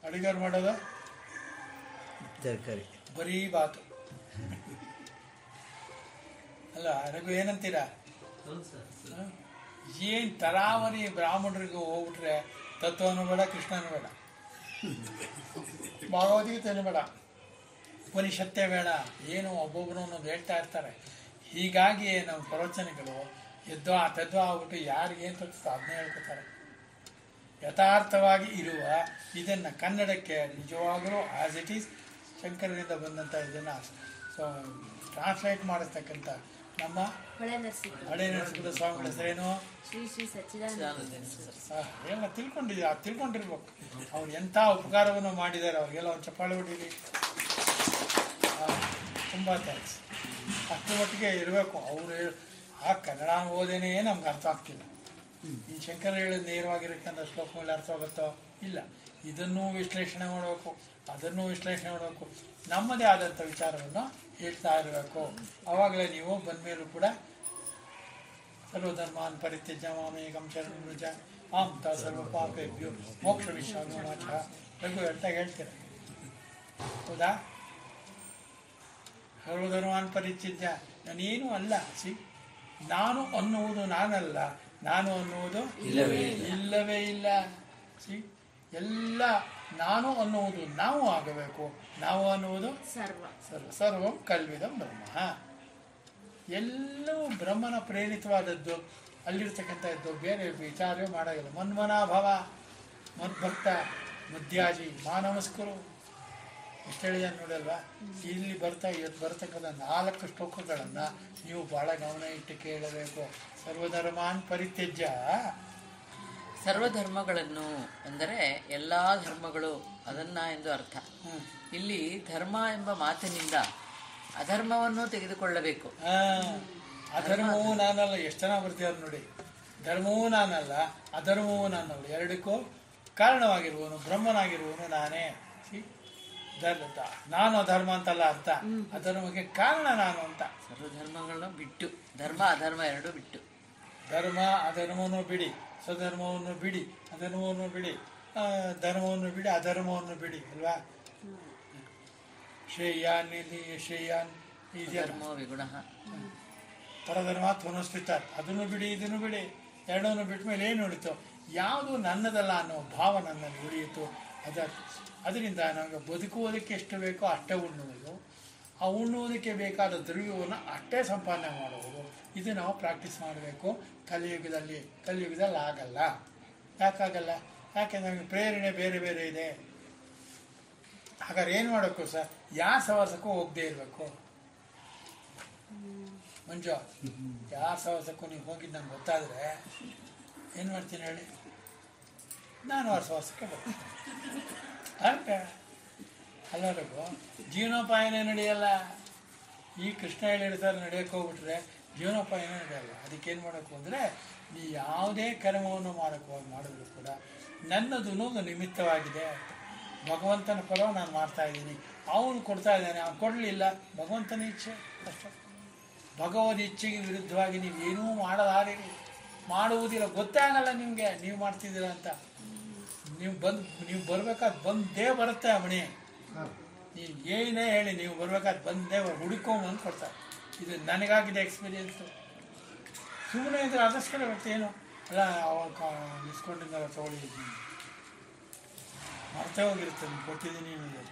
ಅಡುಗೆವ್ರು ಮಾಡೋದು ತರಕಾರಿ ಬರೀ ಬಾತು ಅಲ್ಲ. ರಘು ಏನಂತೀರಾ? ಏನ್ ತರಾವರಿ ಬ್ರಾಹ್ಮಣರಿಗೆ ಹೋಗ್ಬಿಟ್ರೆ ತತ್ವನೂ ಬೇಡ, ಕೃಷ್ಣನೂ ಬೇಡ, ಭಾಗವದ್ಗೀತೆನೂ ಬೇಡ, ಉಪನಿಷತ್ತೇ ಬೇಡ. ಏನು ಒಬ್ಬೊಬ್ಬರು ಅನ್ನೋದು ಹೇಳ್ತಾ ಇರ್ತಾರೆ. ಹೀಗಾಗಿ ನಮ್ಮ ಪ್ರವಚನಗಳು ಎದ್ದೋ ತೆದ್ದೋ ಆಗ್ಬಿಟ್ಟು ಯಾರಿಗೇನು ತೋರಿಸ್ತೋ ಅದನ್ನೇ ಹೇಳ್ಕೊತಾರೆ. ಯಥಾರ್ಥವಾಗಿ ಇರುವ ಇದನ್ನು ಕನ್ನಡಕ್ಕೆ ನಿಜವಾಗಲೂ ಆಸ್ ಇಟ್ ಈಸ್ ಶಂಕರರಿಂದ ಬಂದಂಥ ಇದನ್ನು ಟ್ರಾನ್ಸ್ಲೇಟ್ ಮಾಡಿಸ್ತಕ್ಕಂಥ ನಮ್ಮ ಹಳೆ ನರಸಿಂಹ ಸ್ವಾಮಿಗಳ ಹೆಸರೇನು? ಶ್ರೀ ಶ್ರೀ ಸಚ್ಚಿದಾನಂದ. ಎಲ್ಲ ತಿಳ್ಕೊಂಡಿರ್ಬೇಕು. ಅವ್ರು ಎಂಥ ಉಪಕಾರವನ್ನು ಮಾಡಿದ್ದಾರೆ. ಅವ್ರಿಗೆಲ್ಲ ಅವ್ರು ಚಪ್ಪಾಳೆ ಹೊಡೀರಿ. ತುಂಬ ಥ್ಯಾಂಕ್ಸ್. ಅಷ್ಟರ ಮಟ್ಟಿಗೆ ಇರಬೇಕು. ಅವರು ಆ ಕನ್ನಡ ಓದೇನೇ ನಮ್ಗೆ ಅರ್ಥ ಆಗ್ತಿಲ್ಲ. ಈ ಶಂಕರ ಹೇಳಿದ ನೇರವಾಗಿರಕ್ಕಂಥ ಶ್ಲೋಕ ಮೇಲೆ ಅರ್ಥ ಆಗುತ್ತೋ? ಇಲ್ಲ. ಇದನ್ನೂ ವಿಶ್ಲೇಷಣೆ ಮಾಡಬೇಕು, ಅದನ್ನೂ ವಿಶ್ಲೇಷಣೆ ಮಾಡಬೇಕು. ನಮ್ಮದೇ ಆದಂಥ ವಿಚಾರವನ್ನು ಹೇಳ್ತಾ ಇರಬೇಕು. ಆವಾಗಲೇ ನೀವು ಬಂದಮೇಲೂ ಕೂಡ ಸರ್ವಧರ್ಮಾನ್ ಪರಿತ್ಯಜ್ಯ ಮಾಮೇಕಂ ಶರಣಂ ವ್ರಜ ಅಹಂ ತ್ವಾ ಸರ್ವ ಪಾಪೇಭ್ಯೋ ಮೋಕ್ಷಯಿಷ್ಯಾಮಿ ಮಾ ಶುಚಃ. ರಘು ಹೇಳ್ತೀರ. ಹೌದಾ? ಸರ್ವಧರ್ಮಾನ್ ಪರಿತ್ಯಜ್ಯ, ನಾನೇನು ಅಲ್ಲ. ನಾನು ಅನ್ನುವುದು ನಾನಲ್ಲ, ನಾನು ಅನ್ನುವುದು ಇಲ್ಲವೇ ಇಲ್ಲ. ಎಲ್ಲ ನಾನು ಅನ್ನುವುದು ನಾವು ಆಗಬೇಕು. ನಾವು ಅನ್ನುವುದು ಸರ್ವಂ ಕಲ್ವಿದಂ ಬ್ರಹ್ಮ. ಎಲ್ಲವೂ ಬ್ರಹ್ಮನ ಪ್ರೇರಿತವಾದದ್ದು. ಅಲ್ಲಿರ್ತಕ್ಕಂಥದ್ದು ಬೇರೆ ವಿಚಾರವೇ ಮಾಡೋದಿಲ್ಲ. ಮನ್ಮನಾಭವ, ಮದ್ಭಕ್ತ, ಮಧ್ಯಾಜಿ, ಮಾನಮಸ್ಕರು ಇಷ್ಟು ಹೇಳಿದ ನೋಡಲ್ವಾ? ಇಲ್ಲಿ ಇವತ್ತು ಬರ್ತಕ್ಕಂಥ 4 ಶ್ಲೋಕಗಳನ್ನು ನೀವು ಬಹಳ ಗಮನ ಇಟ್ಟು ಕೇಳಬೇಕು. ಸರ್ವಧರ್ಮಾನ್ ಪರಿತ್ಯಜ್ಯ. ಸರ್ವಧರ್ಮಗಳನ್ನು ಅಂದರೆ ಎಲ್ಲಾ ಧರ್ಮಗಳು ಅದನ್ನ ಎಂದು ಅರ್ಥ. ಇಲ್ಲಿ ಧರ್ಮ ಎಂಬ ಮಾತಿನಿಂದ ಅಧರ್ಮವನ್ನು ತೆಗೆದುಕೊಳ್ಳಬೇಕು. ಅಧರ್ಮವೂ ನಾನಲ್ಲ. ಎಷ್ಟು ಜನ ಬರ್ತೀರ ನೋಡಿ. ಧರ್ಮವೂ ನಾನಲ್ಲ, ಅಧರ್ಮವೂ ನಾನಲ್ಲ. ಎರಡಕ್ಕೂ ಕಾರಣವಾಗಿರುವನು ಬ್ರಹ್ಮನಾಗಿರುವನು ನಾನೇ. ನಾನು ಅಧರ್ಮ ಅಂತಲ್ಲ ಅರ್ಥ, ಅಧರ್ಮಕ್ಕೆ ಕಾರಣ ನಾನು ಅಂತ. ಸರ್ವಧರ್ಮಗಳನ್ನು ಬಿಟ್ಟು, ಧರ್ಮ ಅಧರ್ಮ ಎರಡು ಬಿಟ್ಟು. ಧರ್ಮ ಅಧರ್ಮವನ್ನು ಬಿಡಿ, ಸ್ವಧರ್ಮವನ್ನು ಬಿಡಿ, ಅಧರ್ಮವನ್ನು ಬಿಡಿ, ಧರ್ಮವನ್ನು ಬಿಡಿ, ಅಧರ್ಮವನ್ನು ಬಿಡಿ ಅಲ್ವಾ. ಶ್ರೇಯಾನ್ ಶ್ರೇಯಾನ್ ಇದೆಯಲ್ಲ, ಧರ್ಮೋ ವಿಗುಣ. ಪರಧರ್ಮ ತ್ವನಸ್ಪಿತ, ಅದನ್ನು ಬಿಡಿ ಇದನ್ನು ಬಿಡಿ, ಎರಡನ್ನು ಬಿಟ್ಟ ಮೇಲೆ ಏನು ಉಳಿತು? ಯಾವುದು ನನ್ನದಲ್ಲ ಅನ್ನೋ ಭಾವ ನನ್ನಲ್ಲಿ ಉಳಿಯಿತು. ಅದರಿಂದ ನಮಗೆ ಬದುಕುವುದಕ್ಕೆ ಎಷ್ಟು ಬೇಕೋ ಅಷ್ಟೇ ಉಣ್ಣುವುದು, ಆ ಉಣ್ಣುವುದಕ್ಕೆ ಬೇಕಾದ ದ್ರವ್ಯವನ್ನು ಅಷ್ಟೇ ಸಂಪಾದನೆ ಮಾಡುವುದು. ಇದು ನಾವು ಪ್ರಾಕ್ಟೀಸ್ ಮಾಡಬೇಕು. ಕಲಿಯುಗದಲ್ಲಿ ಆಗಲ್ಲ. ಯಾಕಾಗಲ್ಲ? ಯಾಕೆಂದ್ರೆ ನಮಗೆ ಪ್ರೇರಣೆ ಬೇರೆ ಬೇರೆ ಇದೆ. ಹಾಗಾದ್ರೆ ಏನು ಮಾಡಬೇಕು ಸರ್? ಯಾರ ಸವಾಸಕ್ಕೂ ಹೋಗದೆ ಇರಬೇಕು. ಮಂಜು, ಯಾರ ಸವಾಸಕ್ಕೂ ನೀವು ಹೋಗಿದ್ದು ನಂಗೆ ಗೊತ್ತಾದರೆ ಏನು ಮಾಡ್ತೀನಿ ಹೇಳಿ? ನಾನು ಅವ್ರ ಸವಾಸಕ್ಕೆ ಬರ್ತೀನಿ. ಅರ್ಥ ಎಲ್ಲರಿಗೂ ಜೀವನೋಪಾಯನೇ ನಡೆಯಲ್ಲ. ಈ ಕೃಷ್ಣ ಹೇಳಿರ್ತಾರೆ ನಡೆಯೋಕ್ಕೆ ಹೋಗ್ಬಿಟ್ರೆ ಜೀವನೋಪಾಯನೇ ನಡೆಯಲ್ಲ. ಅದಕ್ಕೇನು ಮಾಡಬೇಕು ಅಂದರೆ, ನೀ ಯಾವುದೇ ಕರ್ಮವನ್ನು ಮಾಡಿದ್ರು ಕೂಡ ನನ್ನದು ಅನ್ನೋದು ನಿಮಿತ್ತವಾಗಿದೆ. ಭಗವಂತನ ಪರವ ನಾನು ಮಾಡ್ತಾ ಇದ್ದೀನಿ, ಅವನು ಕೊಡ್ತಾ ಇದ್ದಾನೆ, ಅವನು ಕೊಡಲಿಲ್ಲ, ಭಗವಂತನ ಇಚ್ಛೆ ಅಷ್ಟೇ. ಭಗವದ್ ಇಚ್ಛೆಗೆ ವಿರುದ್ಧವಾಗಿ ನೀವು ಏನೂ ಮಾಡಲಾರಿರಿ, ಮಾಡುವುದಿಲ್ಲ. ಗೊತ್ತೇ ಆಗಲ್ಲ ನಿಮಗೆ ನೀವು ಮಾಡ್ತಿದ್ದೀರ ಅಂತ. ನೀವು ಬರ್ಬೇಕಾದ್ ಬಂದೇ ಬರುತ್ತೆ ಮಣಿ. ನೀವು ಏನೇ ಹೇಳಿ ನೀವು ಬರ್ಬೇಕಾದ್ ಬಂದೇ ಹುಡುಕೊಂಬಂದು ಕೊಡ್ತಾರೆ. ಇದು ನನಗಾಗಿದೆ ಎಕ್ಸ್ಪೀರಿಯನ್ಸು. ಸುಮ್ಮನೆ ಇದ್ರೆ ಅದಷ್ಟೇ ಬರುತ್ತೆ. ಏನು ಅಲ್ಲ, ಅವಾಗ ಇಸ್ಕೊಂಡಿದ್ದ ತೊಗೊಂಡಿದ್ದೀನಿ, ಮರ್ತೇ ಹೋಗಿರುತ್ತೆ, ಕೊಟ್ಟಿದ್ದೀನಿ ನಿಮಗೆ.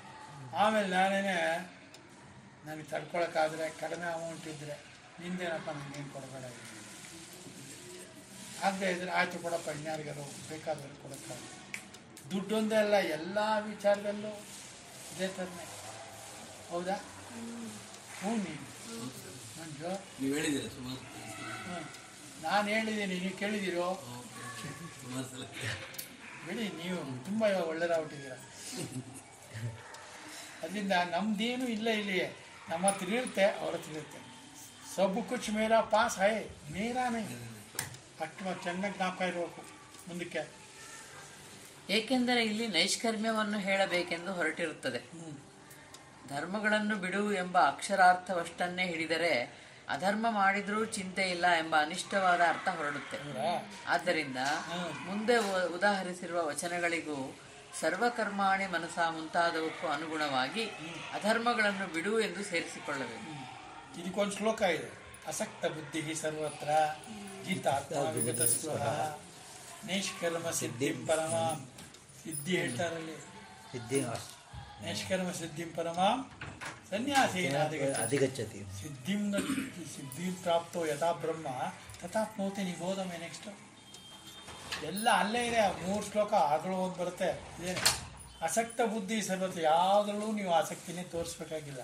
ಆಮೇಲೆ ನನಗೆ ತಡ್ಕೊಳಕ್ಕಾದ್ರೆ ಕಡಿಮೆ ಅಮೌಂಟ್ ಇದ್ದರೆ ನಿಂದೇನಪ್ಪ ನನಗೇನು ಕೊಡಬೇಡ, ಆಗದೆ ಇದ್ರೆ ಆಯ್ತು ಕೊಡಪ್ಪ, ಇನ್ಯಾರಿಗಾರು ಬೇಕಾದ್ರೆ ಕೊಡೋಕ್ಕಾಗ. ದುಡ್ಡೊಂದೇ ಅಲ್ಲ, ಎಲ್ಲ ವಿಚಾರದಲ್ಲೂ ಇದೇ ಥರನೇ. ಹೌದಾ? ನೀನು ಮಂಜು ನೀವು ಹೇಳಿದ್ದೀರ ಸುಮಾರು. ನಾನು ಹೇಳಿದ್ದೀನಿ, ನೀವು ಕೇಳಿದ್ದೀರೋ? ಸುಮಾರು ಸಲ ಬಿಡಿ, ನೀವು ತುಂಬ ಇವಾಗ ಒಳ್ಳೆದಾಗ್ಬಿಟ್ಟಿದ್ದೀರ. ಅದರಿಂದ ನಮ್ದೇನು ಇಲ್ಲ ಇಲ್ಲಿಯೇ. ನಮ್ಮ ಹತ್ರ ಇರುತ್ತೆ, ಅವ್ರ ಹತ್ರ ಇರುತ್ತೆ. ಸಬ್ ಕುಚ್ ಮೇರಾ ಪಾಸ್ ಹೈ, ಮೇರಾ ನೈ. ಅಷ್ಟು ಚೆನ್ನಾಗಿ ಜ್ಞಾಪಕ ಇರಬೇಕು ಮುಂದಕ್ಕೆ. ಏಕೆಂದರೆ ಇಲ್ಲಿ ನೈಷ್ಕರ್ಮ್ಯವನ್ನು ಹೇಳಬೇಕೆಂದು ಹೊರಟಿರುತ್ತದೆ. ಧರ್ಮಗಳನ್ನು ಬಿಡು ಎಂಬ ಅಕ್ಷರಾರ್ಥವಷ್ಟನ್ನೇ ಹಿಡಿದರೆ ಅಧರ್ಮ ಮಾಡಿದ್ರೂ ಚಿಂತೆ ಇಲ್ಲ ಎಂಬ ಅನಿಷ್ಟವಾದ ಅರ್ಥ ಹೊರಡುತ್ತೆ. ಆದ್ದರಿಂದ ಮುಂದೆ ಉದಾಹರಿಸಿರುವ ವಚನಗಳಿಗೂ ಸರ್ವಕರ್ಮಾಣಿ ಮನಸ ಮುಂತಾದವಕ್ಕೂ ಅನುಗುಣವಾಗಿ ಅಧರ್ಮಗಳನ್ನು ಬಿಡು ಎಂದು ಸೇರಿಸಿಕೊಳ್ಳಬೇಕು. ಇದಕ್ಕೊಂದು ಶ್ಲೋಕ ಇದೆ, ಅಸಕ್ತ ಬುದ್ಧಿ ಸರ್ವತ್ರ ಗೀತಾತ್ಮ ವಿಗತ ಸ್ಪೃಹ ನೈಷ್ಕರ್ಮ ಸಿದ್ಧಿಂ ಪರಮಾಂ. ಸಿದ್ಧಿ ಹೇಳ್ತಾರಲ್ಲಿ, ನೈಷ್ಕರ್ಮ ಸಿದ್ಧಿಂ ಪರಮಾಂ ಸನ್ಯಾಸೇನ ಅಧಿಗಚ್ಚತಿ. ಸಿದ್ಧಿ ಪ್ರಾಪ್ತೋ ಯಥಾ ಬ್ರಹ್ಮ ತಥಾಪ್ನೋತಿ ನಿಬೋಧಮೆ. ನೆಕ್ಸ್ಟ್ ಎಲ್ಲ ಅಲ್ಲೇ ಇದೆ. 3 ಶ್ಲೋಕ ಅದರೊಳಗೆ ಒಂದು ಬರುತ್ತೆ. ಇದೇನೆ ಅಸಕ್ತ ಬುದ್ಧಿ ಸರ್ವತ್ರ. ಯಾವುದ್ರಲ್ಲೂ ನೀವು ಆಸಕ್ತಿನೇ ತೋರಿಸ್ಬೇಕಾಗಿಲ್ಲ.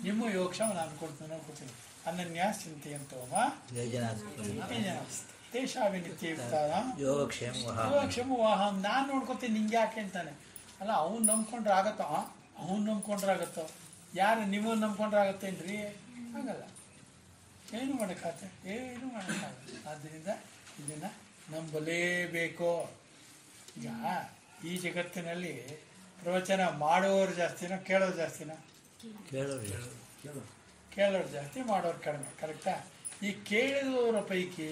ನಿಮ್ಮ ಯೋಗಕ್ಷೇಮ ನಾನು ನೋಡ್ಕೊಡ್ತೀನಿ. ಅನನ್ಯ ಚಿಂತೆಯಂತೋಮ ಯೋಗಕ್ಷೇಮ ವಾಹಂ. ನಾನು ನೋಡ್ಕೊತೀನಿ, ನಿಂಗೆ ಯಾಕೆ ಅಂತಾನೆ. ಅಲ್ಲ, ಅವ್ನು ನಂಬ್ಕೊಂಡ್ರೆ ಆಗತ್ತೋ? ಅವ್ನು ನಂಬ್ಕೊಂಡ್ರೆ ಆಗತ್ತೋ? ಯಾರು ನೀವು ನಂಬ್ಕೊಂಡ್ರೆ ಆಗತ್ತೇನ್ರಿ? ಆಗಲ್ಲ. ಏನು ಮಾಡೋಕ್ಕಾಗತ್ತೆ? ಏನು ಮಾಡೋಕ್ಕಾಗಲ್ಲ. ಆದ್ದರಿಂದ ಇದನ್ನು ನಂಬಲೇಬೇಕು. ಈಗ ಈ ಜಗತ್ತಿನಲ್ಲಿ ಪ್ರವಚನ ಮಾಡುವವರು ಜಾಸ್ತಿನೋ ಕೇಳೋರು ಜಾಸ್ತಿನೋ? ಕೇಳೋರು ಜಾಸ್ತಿ, ಮಾಡೋರು ಕಡಿಮೆ. ಕರೆಕ್ಟಾ? ಈ ಕೇಳಿದವರ ಪೈಕಿ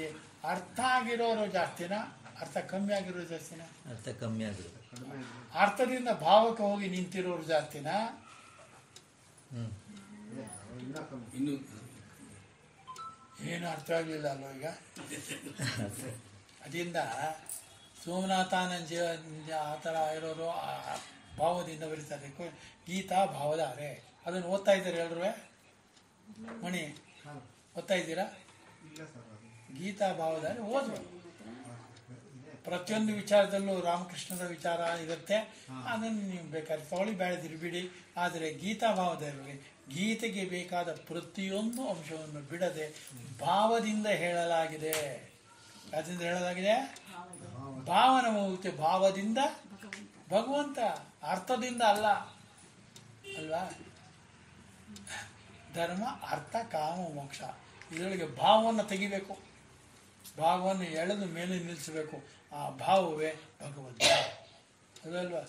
ಅರ್ಥ ಆಗಿರೋರು ಜಾಸ್ತಿನ, ಅರ್ಥ ಕಮ್ಮಿ ಆಗಿರೋರು ಜಾಸ್ತಿನ? ಅರ್ಥ ಕಮ್ಮಿ ಆಗಿರೋದು. ಅರ್ಥದಿಂದ ಭಾವಕ್ಕೆ ಹೋಗಿ ನಿಂತಿರೋರು ಜಾಸ್ತಿನ? ಇನ್ನು ಏನು ಅರ್ಥ ಆಗಲಿಲ್ಲ ಅಲ್ವ ಈಗ? ಅದರಿಂದ ಸೋಮನಾಥಾನಂದ ಆ ಥರ ಇರೋರು ಭಾವದಿಂದ ಬರೀತಾರೆ. ಗೀತಾ ಭಾವದ ಅರೆ ಅದನ್ನು ಓದ್ತಾ ಇದ್ದಾರೆ ಎಲ್ರೂ? ಮಣಿ ಓದ್ತಾ ಇದ್ದೀರಾ? ಗೀತಾ ಭಾವದ ಅರೆ ಓದ್ಬೇಕು. ಪ್ರತಿಯೊಂದು ವಿಚಾರದಲ್ಲೂ ರಾಮಕೃಷ್ಣರ ವಿಚಾರ ಇರುತ್ತೆ. ಅದನ್ನು ನೀವು ಬೇಕಾದ್ರೆ ತಗೊಳ್ಳಿ, ಬೇಡದಿರಿ ಬಿಡಿ. ಆದರೆ ಗೀತಾ ಭಾವದಲ್ಲಿ ಗೀತೆಗೆ ಬೇಕಾದ ಪ್ರತಿಯೊಂದು ಅಂಶವನ್ನು ಬಿಡದೆ ಭಾವದಿಂದ ಹೇಳಲಾಗಿದೆ. ಅದರಿಂದ ಹೇಳಲಾಗಿದೆ ಭಾವನ ಮುಕ್ತಿ. ಭಾವದಿಂದ ಭಗವಂತ, ಅರ್ಥದಿಂದ ಅಲ್ಲ ಅಲ್ವಾ? ಧರ್ಮ, ಅರ್ಥ, ಕಾಮ, ಮೋಕ್ಷ ಇದರೊಳಗೆ ಭಾವವನ್ನು ತೆಗಿಬೇಕು. ಭಾವವನ್ನು ಎಳೆದು ಮೇಲೆ ನಿಲ್ಲಿಸಬೇಕು. ಆ ಭಾವವೇ ಭಗವಂತ, ಅದಲ್ವಾ?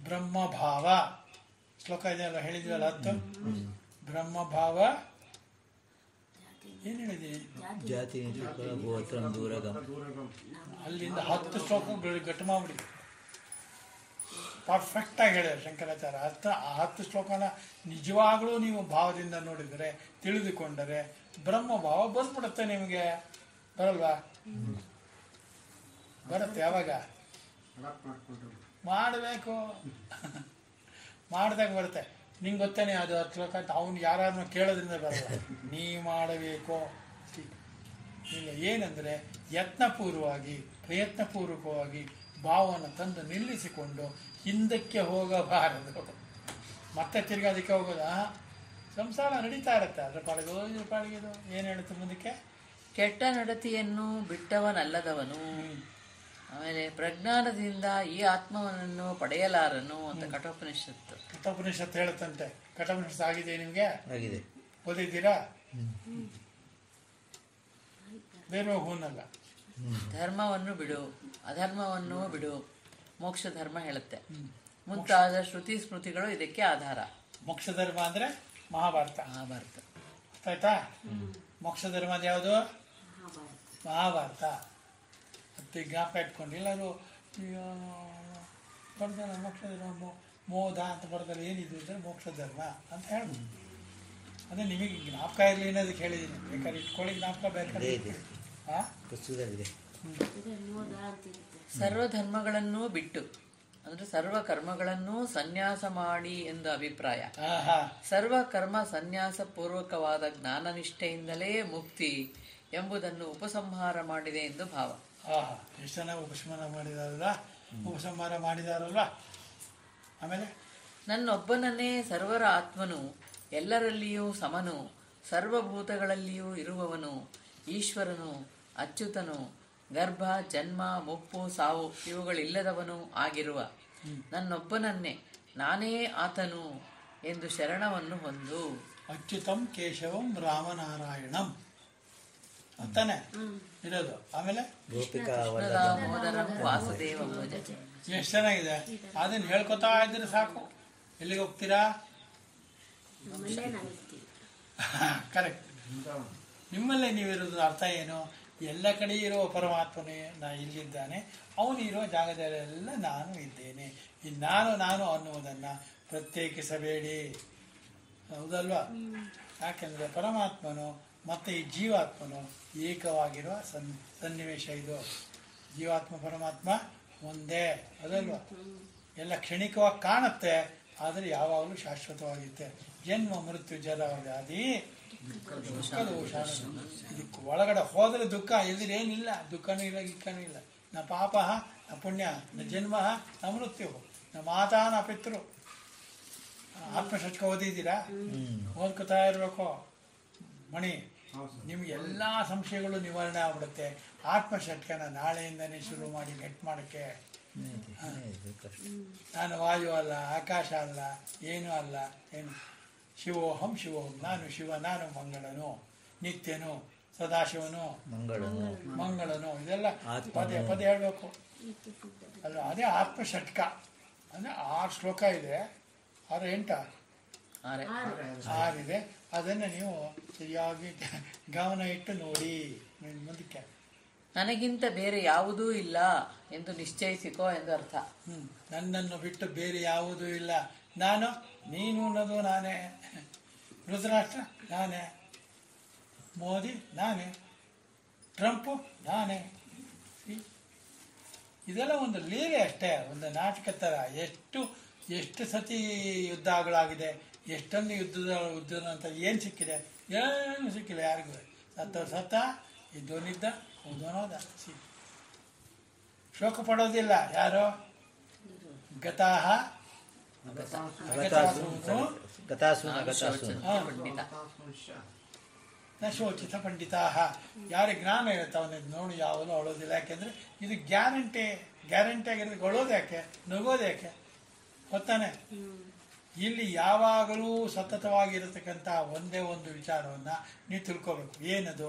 ಬ್ರಹ್ಮಭಾವ ಶ್ಲೋಕ ಇದೆಯಲ್ಲ, ಹೇಳಿದ್ವಲ್ಲ 10. ಬ್ರಹ್ಮಭಾವ ಏನು ಹೇಳಿದ್ದೀನಿ, ಜಾತಿ ನಿರೂಪಕ ಗೋತ್ರಂ ದೂರಗಂ. ಅಲ್ಲಿಂದ 10 ಶ್ಲೋಕಗಳು ಗಟ್ಟು ಮಾಡ್ಬಿಡಿ. ಪರ್ಫೆಕ್ಟಾಗಿ ಹೇಳ್ಯಾರ ಶಂಕರಾಚಾರ್ಯ. ಆ 10 ಶ್ಲೋಕನ ನಿಜವಾಗ್ಲೂ ನೀವು ಭಾವದಿಂದ ನೋಡಿದರೆ, ತಿಳಿದುಕೊಂಡರೆ ಬ್ರಹ್ಮಭಾವ ಬಂದ್ಬಿಡುತ್ತೆ ನಿಮಗೆ. ಬರಲ್ವಾ? ಬರುತ್ತೆ. ಯಾವಾಗ ಮಾಡಬೇಕು, ಮಾಡಿದಾಗ ಬರುತ್ತೆ. ನಿಂಗೆ ಗೊತ್ತೇನೆ ಅದು 10 ಶ್ಲೋಕ ಅಂತ ಅವ್ನು ಯಾರನ್ನು ಕೇಳೋದ್ರಿಂದ ಬರಲ್ಲ, ನೀ ಮಾಡಬೇಕು. ಇಲ್ಲ, ಏನಂದರೆ ಯತ್ನಪೂರ್ವವಾಗಿ ಪ್ರಯತ್ನಪೂರ್ವಕವಾಗಿ ಭಾವವನ್ನು ತಂದು ನಿಲ್ಲಿಸಿಕೊಂಡು ಹಿಂದಕ್ಕೆ ಹೋಗಬಾರದು. ಮತ್ತೆ ತಿರ್ಗಿ ಅದಕ್ಕೆ ಹೋಗೋದು. ಸಂಸಾರ ನಡೀತಾ ಇರುತ್ತೆ, ಅದ್ರ ಪಾಡಿಗೆ ಇದ್ರ ಪಾಡಿಗೆ. ಇದು ಏನು ಹೇಳುತ್ತೆ ಮುಂದಕ್ಕೆ? ಕೆಟ್ಟ ನಡತೆಯನ್ನು ಬಿಟ್ಟವನಲ್ಲದವನು, ಆಮೇಲೆ ಪ್ರಜ್ಞಾನದಿಂದ ಈ ಆತ್ಮವನ್ನು ಪಡೆಯಲಾರನು ಅಂತ ಕಠೋಪನಿಷತ್ತು. ಕಠೋಪನಿಷತ್ತು ಹೇಳುತ್ತಂತೆ. ಕಠೋಪನಿಷತ್ತು ಆಗಿದೆ ನಿಮಗೆ? ಆಗಿದೆ. ಓದಿದ್ದೀರಾ? ಬೇರೆ ಹೂನಲ್ಲ. ಧರ್ಮವನ್ನು ಬಿಡು, ಅಧರ್ಮವನ್ನು ಬಿಡು, ಮೋಕ್ಷ ಧರ್ಮ ಹೇಳುತ್ತೆ. ಮುಂತಾದ ಶ್ರುತಿ ಸ್ಮೃತಿಗಳು ಇದಕ್ಕೆ ಆಧಾರ. ಮೋಕ್ಷ ಧರ್ಮ ಅಂದ್ರೆ ಮಹಾಭಾರತ. ಮಹಾಭಾರತ ಅರ್ಥ ಆಯ್ತಾ? ಮೋಕ್ಷ ಧರ್ಮ ಅದು ಯಾವುದು? ಮಹಾಭಾರತ. ಮತ್ತೆ ಜ್ಞಾಪಕ ಇಟ್ಕೊಂಡು ಎಲ್ಲರೂ ಬರ್ತಾರೆ ಮೋಕ್ಷ ಧರ್ಮ ಮೋದ ಅಂತ ಬರ್ತಾರೆ. ಏನಿದು ಅಂದರೆ ಮೋಕ್ಷ ಧರ್ಮ ಅಂತ ಹೇಳ್ಬೋದು. ಅದೇ ನಿಮಗೆ ಜ್ಞಾಪಕ ಇರಲಿ ಅನ್ನೋದಕ್ಕೆ ಹೇಳಿದ್ದೀನಿ. ಬೇಕಾದ್ರೆ ಇಟ್ಕೊಳ್ಳಿ, ಜ್ಞಾಪಕ ಬೇಕಾದ್ರೆ. ಪುಸ್ತಕದಲ್ಲಿದೆ. ಸರ್ವ ಧರ್ಮಗಳನ್ನೂ ಬಿಟ್ಟು ಅಂದ್ರೆ ಸರ್ವ ಕರ್ಮಗಳನ್ನೂ ಸನ್ಯಾಸ ಮಾಡಿ ಎಂದು ಅಭಿಪ್ರಾಯ. ಸರ್ವ ಕರ್ಮ ಸನ್ಯಾಸ ಪೂರ್ವಕವಾದ ಜ್ಞಾನನಿಷ್ಠೆಯಿಂದಲೇ ಮುಕ್ತಿ ಎಂಬುದನ್ನು ಉಪಸಂಹಾರ ಮಾಡಿದೆ ಎಂದು ಭಾವ. ಎಷ್ಟು ಜನ ಉಪಸಂಹಾರ ಮಾಡಿದಾರಲ್ವಾ. ಆಮೇಲೆ ನನ್ನೊಬ್ಬನನ್ನೇ ಸರ್ವರ ಆತ್ಮನು, ಎಲ್ಲರಲ್ಲಿಯೂ ಸಮನು, ಸರ್ವಭೂತಗಳಲ್ಲಿಯೂ ಇರುವವನು, ಈಶ್ವರನು, ಅಚ್ಯುತನು, ಗರ್ಭ, ಜನ್ಮ, ಮುಪ್ಪು, ಸಾವು ಇವುಗಳಿಲ್ಲದವನು ಆಗಿರುವ ನನ್ನೊಬ್ಬನನ್ನೇ ನಾನೇ ಆತನು ಎಂದು ಶರಣವನ್ನು ಹೊಂದು. ಅಚ್ಯುತಂ ಕೇಶವಂ ರಾಮನಾರಾಯಣಂ ಅಂತಾನೆ ಇರೋದು. ಆಮೇಲೆ ದಾಮೋದರಂ ವಾಸುದೇವಂ ಭಜ. ಎಷ್ಟು ಚೆನ್ನಾಗಿದೆ. ಅದನ್ನ ಹೇಳ್ಕೊತಾ ಇದ್ರೆ ಸಾಕು. ಎಲ್ಲಿಗೆ ಹೋಗ್ತೀರಾ? ಕರೆಕ್ಟ್. ನಿಮ್ಮಲ್ಲೇ ನೀವಿರೋದು. ಅರ್ಥ ಏನು? ಎಲ್ಲ ಕಡೆ ಇರುವ ಪರಮಾತ್ಮನೇ ಇಲ್ಲಿದ್ದಾನೆ, ಅವನು ಇರುವ ಜಾಗದಲ್ಲೆಲ್ಲ ನಾನು ಇದ್ದೇನೆ. ಈ ನಾನು ಅನ್ನುವುದನ್ನು ಪ್ರತ್ಯೇಕಿಸಬೇಡಿ. ಹೌದಲ್ವಾ? ಯಾಕೆಂದರೆ ಪರಮಾತ್ಮನು ಮತ್ತು ಈ ಜೀವಾತ್ಮನು ಏಕವಾಗಿರುವ ಸನ್ನಿವೇಶ ಇದು. ಜೀವಾತ್ಮ ಪರಮಾತ್ಮ ಒಂದೇ, ಅದಲ್ವಾ? ಎಲ್ಲ ಕ್ಷಣಿಕವಾಗಿ ಕಾಣುತ್ತೆ, ಆದರೆ ಯಾವಾಗಲೂ ಶಾಶ್ವತವಾಗಿರುತ್ತೆ. ಜನ್ಮ ಮೃತ್ಯು ಜರ ವ್ಯಾಧಿ ದುಃಖ. ಇದಕ್ಕೆ ಒಳಗಡೆ ಹೋದರೆ ದುಃಖ, ಇಲ್ದಿರ ಏನಿಲ್ಲ. ದುಃಖನೂ ಇಲ್ಲ, ಗಿಕ್ಕನೂ ಇಲ್ಲ. ನ ಪಾಪ ನ ಪುಣ್ಯ ನ ಜನ್ಮ ನ ಮೃತ್ಯು ನ ಮಾತಾ ನ ಪಿತೃ. ಆತ್ಮಶತಕ ಓದಿದ್ದೀರಾ? ಓದ್ಕೊತಾ ಇರಬೇಕು ಮಣಿ. ನಿಮ್ಗೆ ಎಲ್ಲ ಸಂಶಯಗಳು ನಿವಾರಣೆ ಆಗ್ಬಿಡುತ್ತೆ. ಆತ್ಮಶತಕನ ನಾಳೆಯಿಂದನೇ ಶುರು ಮಾಡಿ ನೆಟ್ ಮಾಡೋಕ್ಕೆ. ನಾನು ವಾಯು ಅಲ್ಲ, ಆಕಾಶ ಅಲ್ಲ, ಏನೂ ಅಲ್ಲ. ಏನು? ಶಿವೋಹಂ ಶಿವೋಹಂ, ನಾನು ಶಿವ, ನಾನು ಮಂಗಳನು, ನಿತ್ಯನು, ಸದಾಶಿವನು, ಮಂಗಳನು. ಇದೆಲ್ಲ ಪದೇ ಪದೇ ಹೇಳಬೇಕು ಅಲ್ಲ. ಅದೇ ಆತ್ಮಷಟ್ಕ ಅಂದರೆ 6 ಶ್ಲೋಕ ಇದೆ. 6 8 6 ಇದೆ. ಅದನ್ನು ನೀವು ಸರಿಯಾಗಿ ಗಮನ ಇಟ್ಟು ನೋಡಿ. ಮುಂದಕ್ಕೆ ನನಗಿಂತ ಬೇರೆ ಯಾವುದೂ ಇಲ್ಲ ಎಂದು ನಿಶ್ಚಯಿಸಿಕೋ ಎಂದು ಅರ್ಥ. ನನ್ನನ್ನು ಬಿಟ್ಟು ಬೇರೆ ಯಾವುದೂ ಇಲ್ಲ. ನಾನು, ನೀನು ಅನ್ನೋದು ನಾನೇ. ರುದ್ರಾಷ್ಟ್ರ ನಾನೇ, ಮೋದಿ ನಾನೇ, ಟ್ರಂಪು ನಾನೇ. ಇದೆಲ್ಲ ಒಂದು ಲೀಲೆ ಅಷ್ಟೇ, ಒಂದು ನಾಟಕ ಥರ. ಎಷ್ಟು ಸತಿ ಯುದ್ಧಗಳಾಗಿದೆ, ಎಷ್ಟೊಂದು ಯುದ್ಧ ಅಂತ ಏನು ಸಿಕ್ಕಿದೆ? ಏನು ಸಿಕ್ಕಿಲ್ಲ ಯಾರಿಗೂ. ಸತ್ತ ಇದ್ದೋನಿದ್ದ ಹೋದೋನೋದ. ಶೋಕ ಪಡೋದಿಲ್ಲ ಯಾರು? ಗತಾಹ ನ ಶೋಚಿತ ಪಂಡಿತಾ. ಯಾರಿಗೆ ಜ್ಞಾನ ಇರುತ್ತೆ ಅವನಿಗೆ ನೋಡಿ ಯಾವನು ಅಳೋದಿಲ್ಲ. ಯಾಕೆಂದ್ರೆ ಇದು ಗ್ಯಾರಂಟಿ ಆಗಿರೋದಕ್ಕೆ ಅಳೋದು ಯಾಕೆ, ನಗೋದು ಯಾಕೆ ಗೊತ್ತಾನೆ? ಇಲ್ಲಿ ಯಾವಾಗಲೂ ಸತತವಾಗಿರತಕ್ಕಂಥ ಒಂದೇ ಒಂದು ವಿಚಾರವನ್ನು ನೀವು ತಿಳ್ಕೋಬೇಕು. ಏನದು?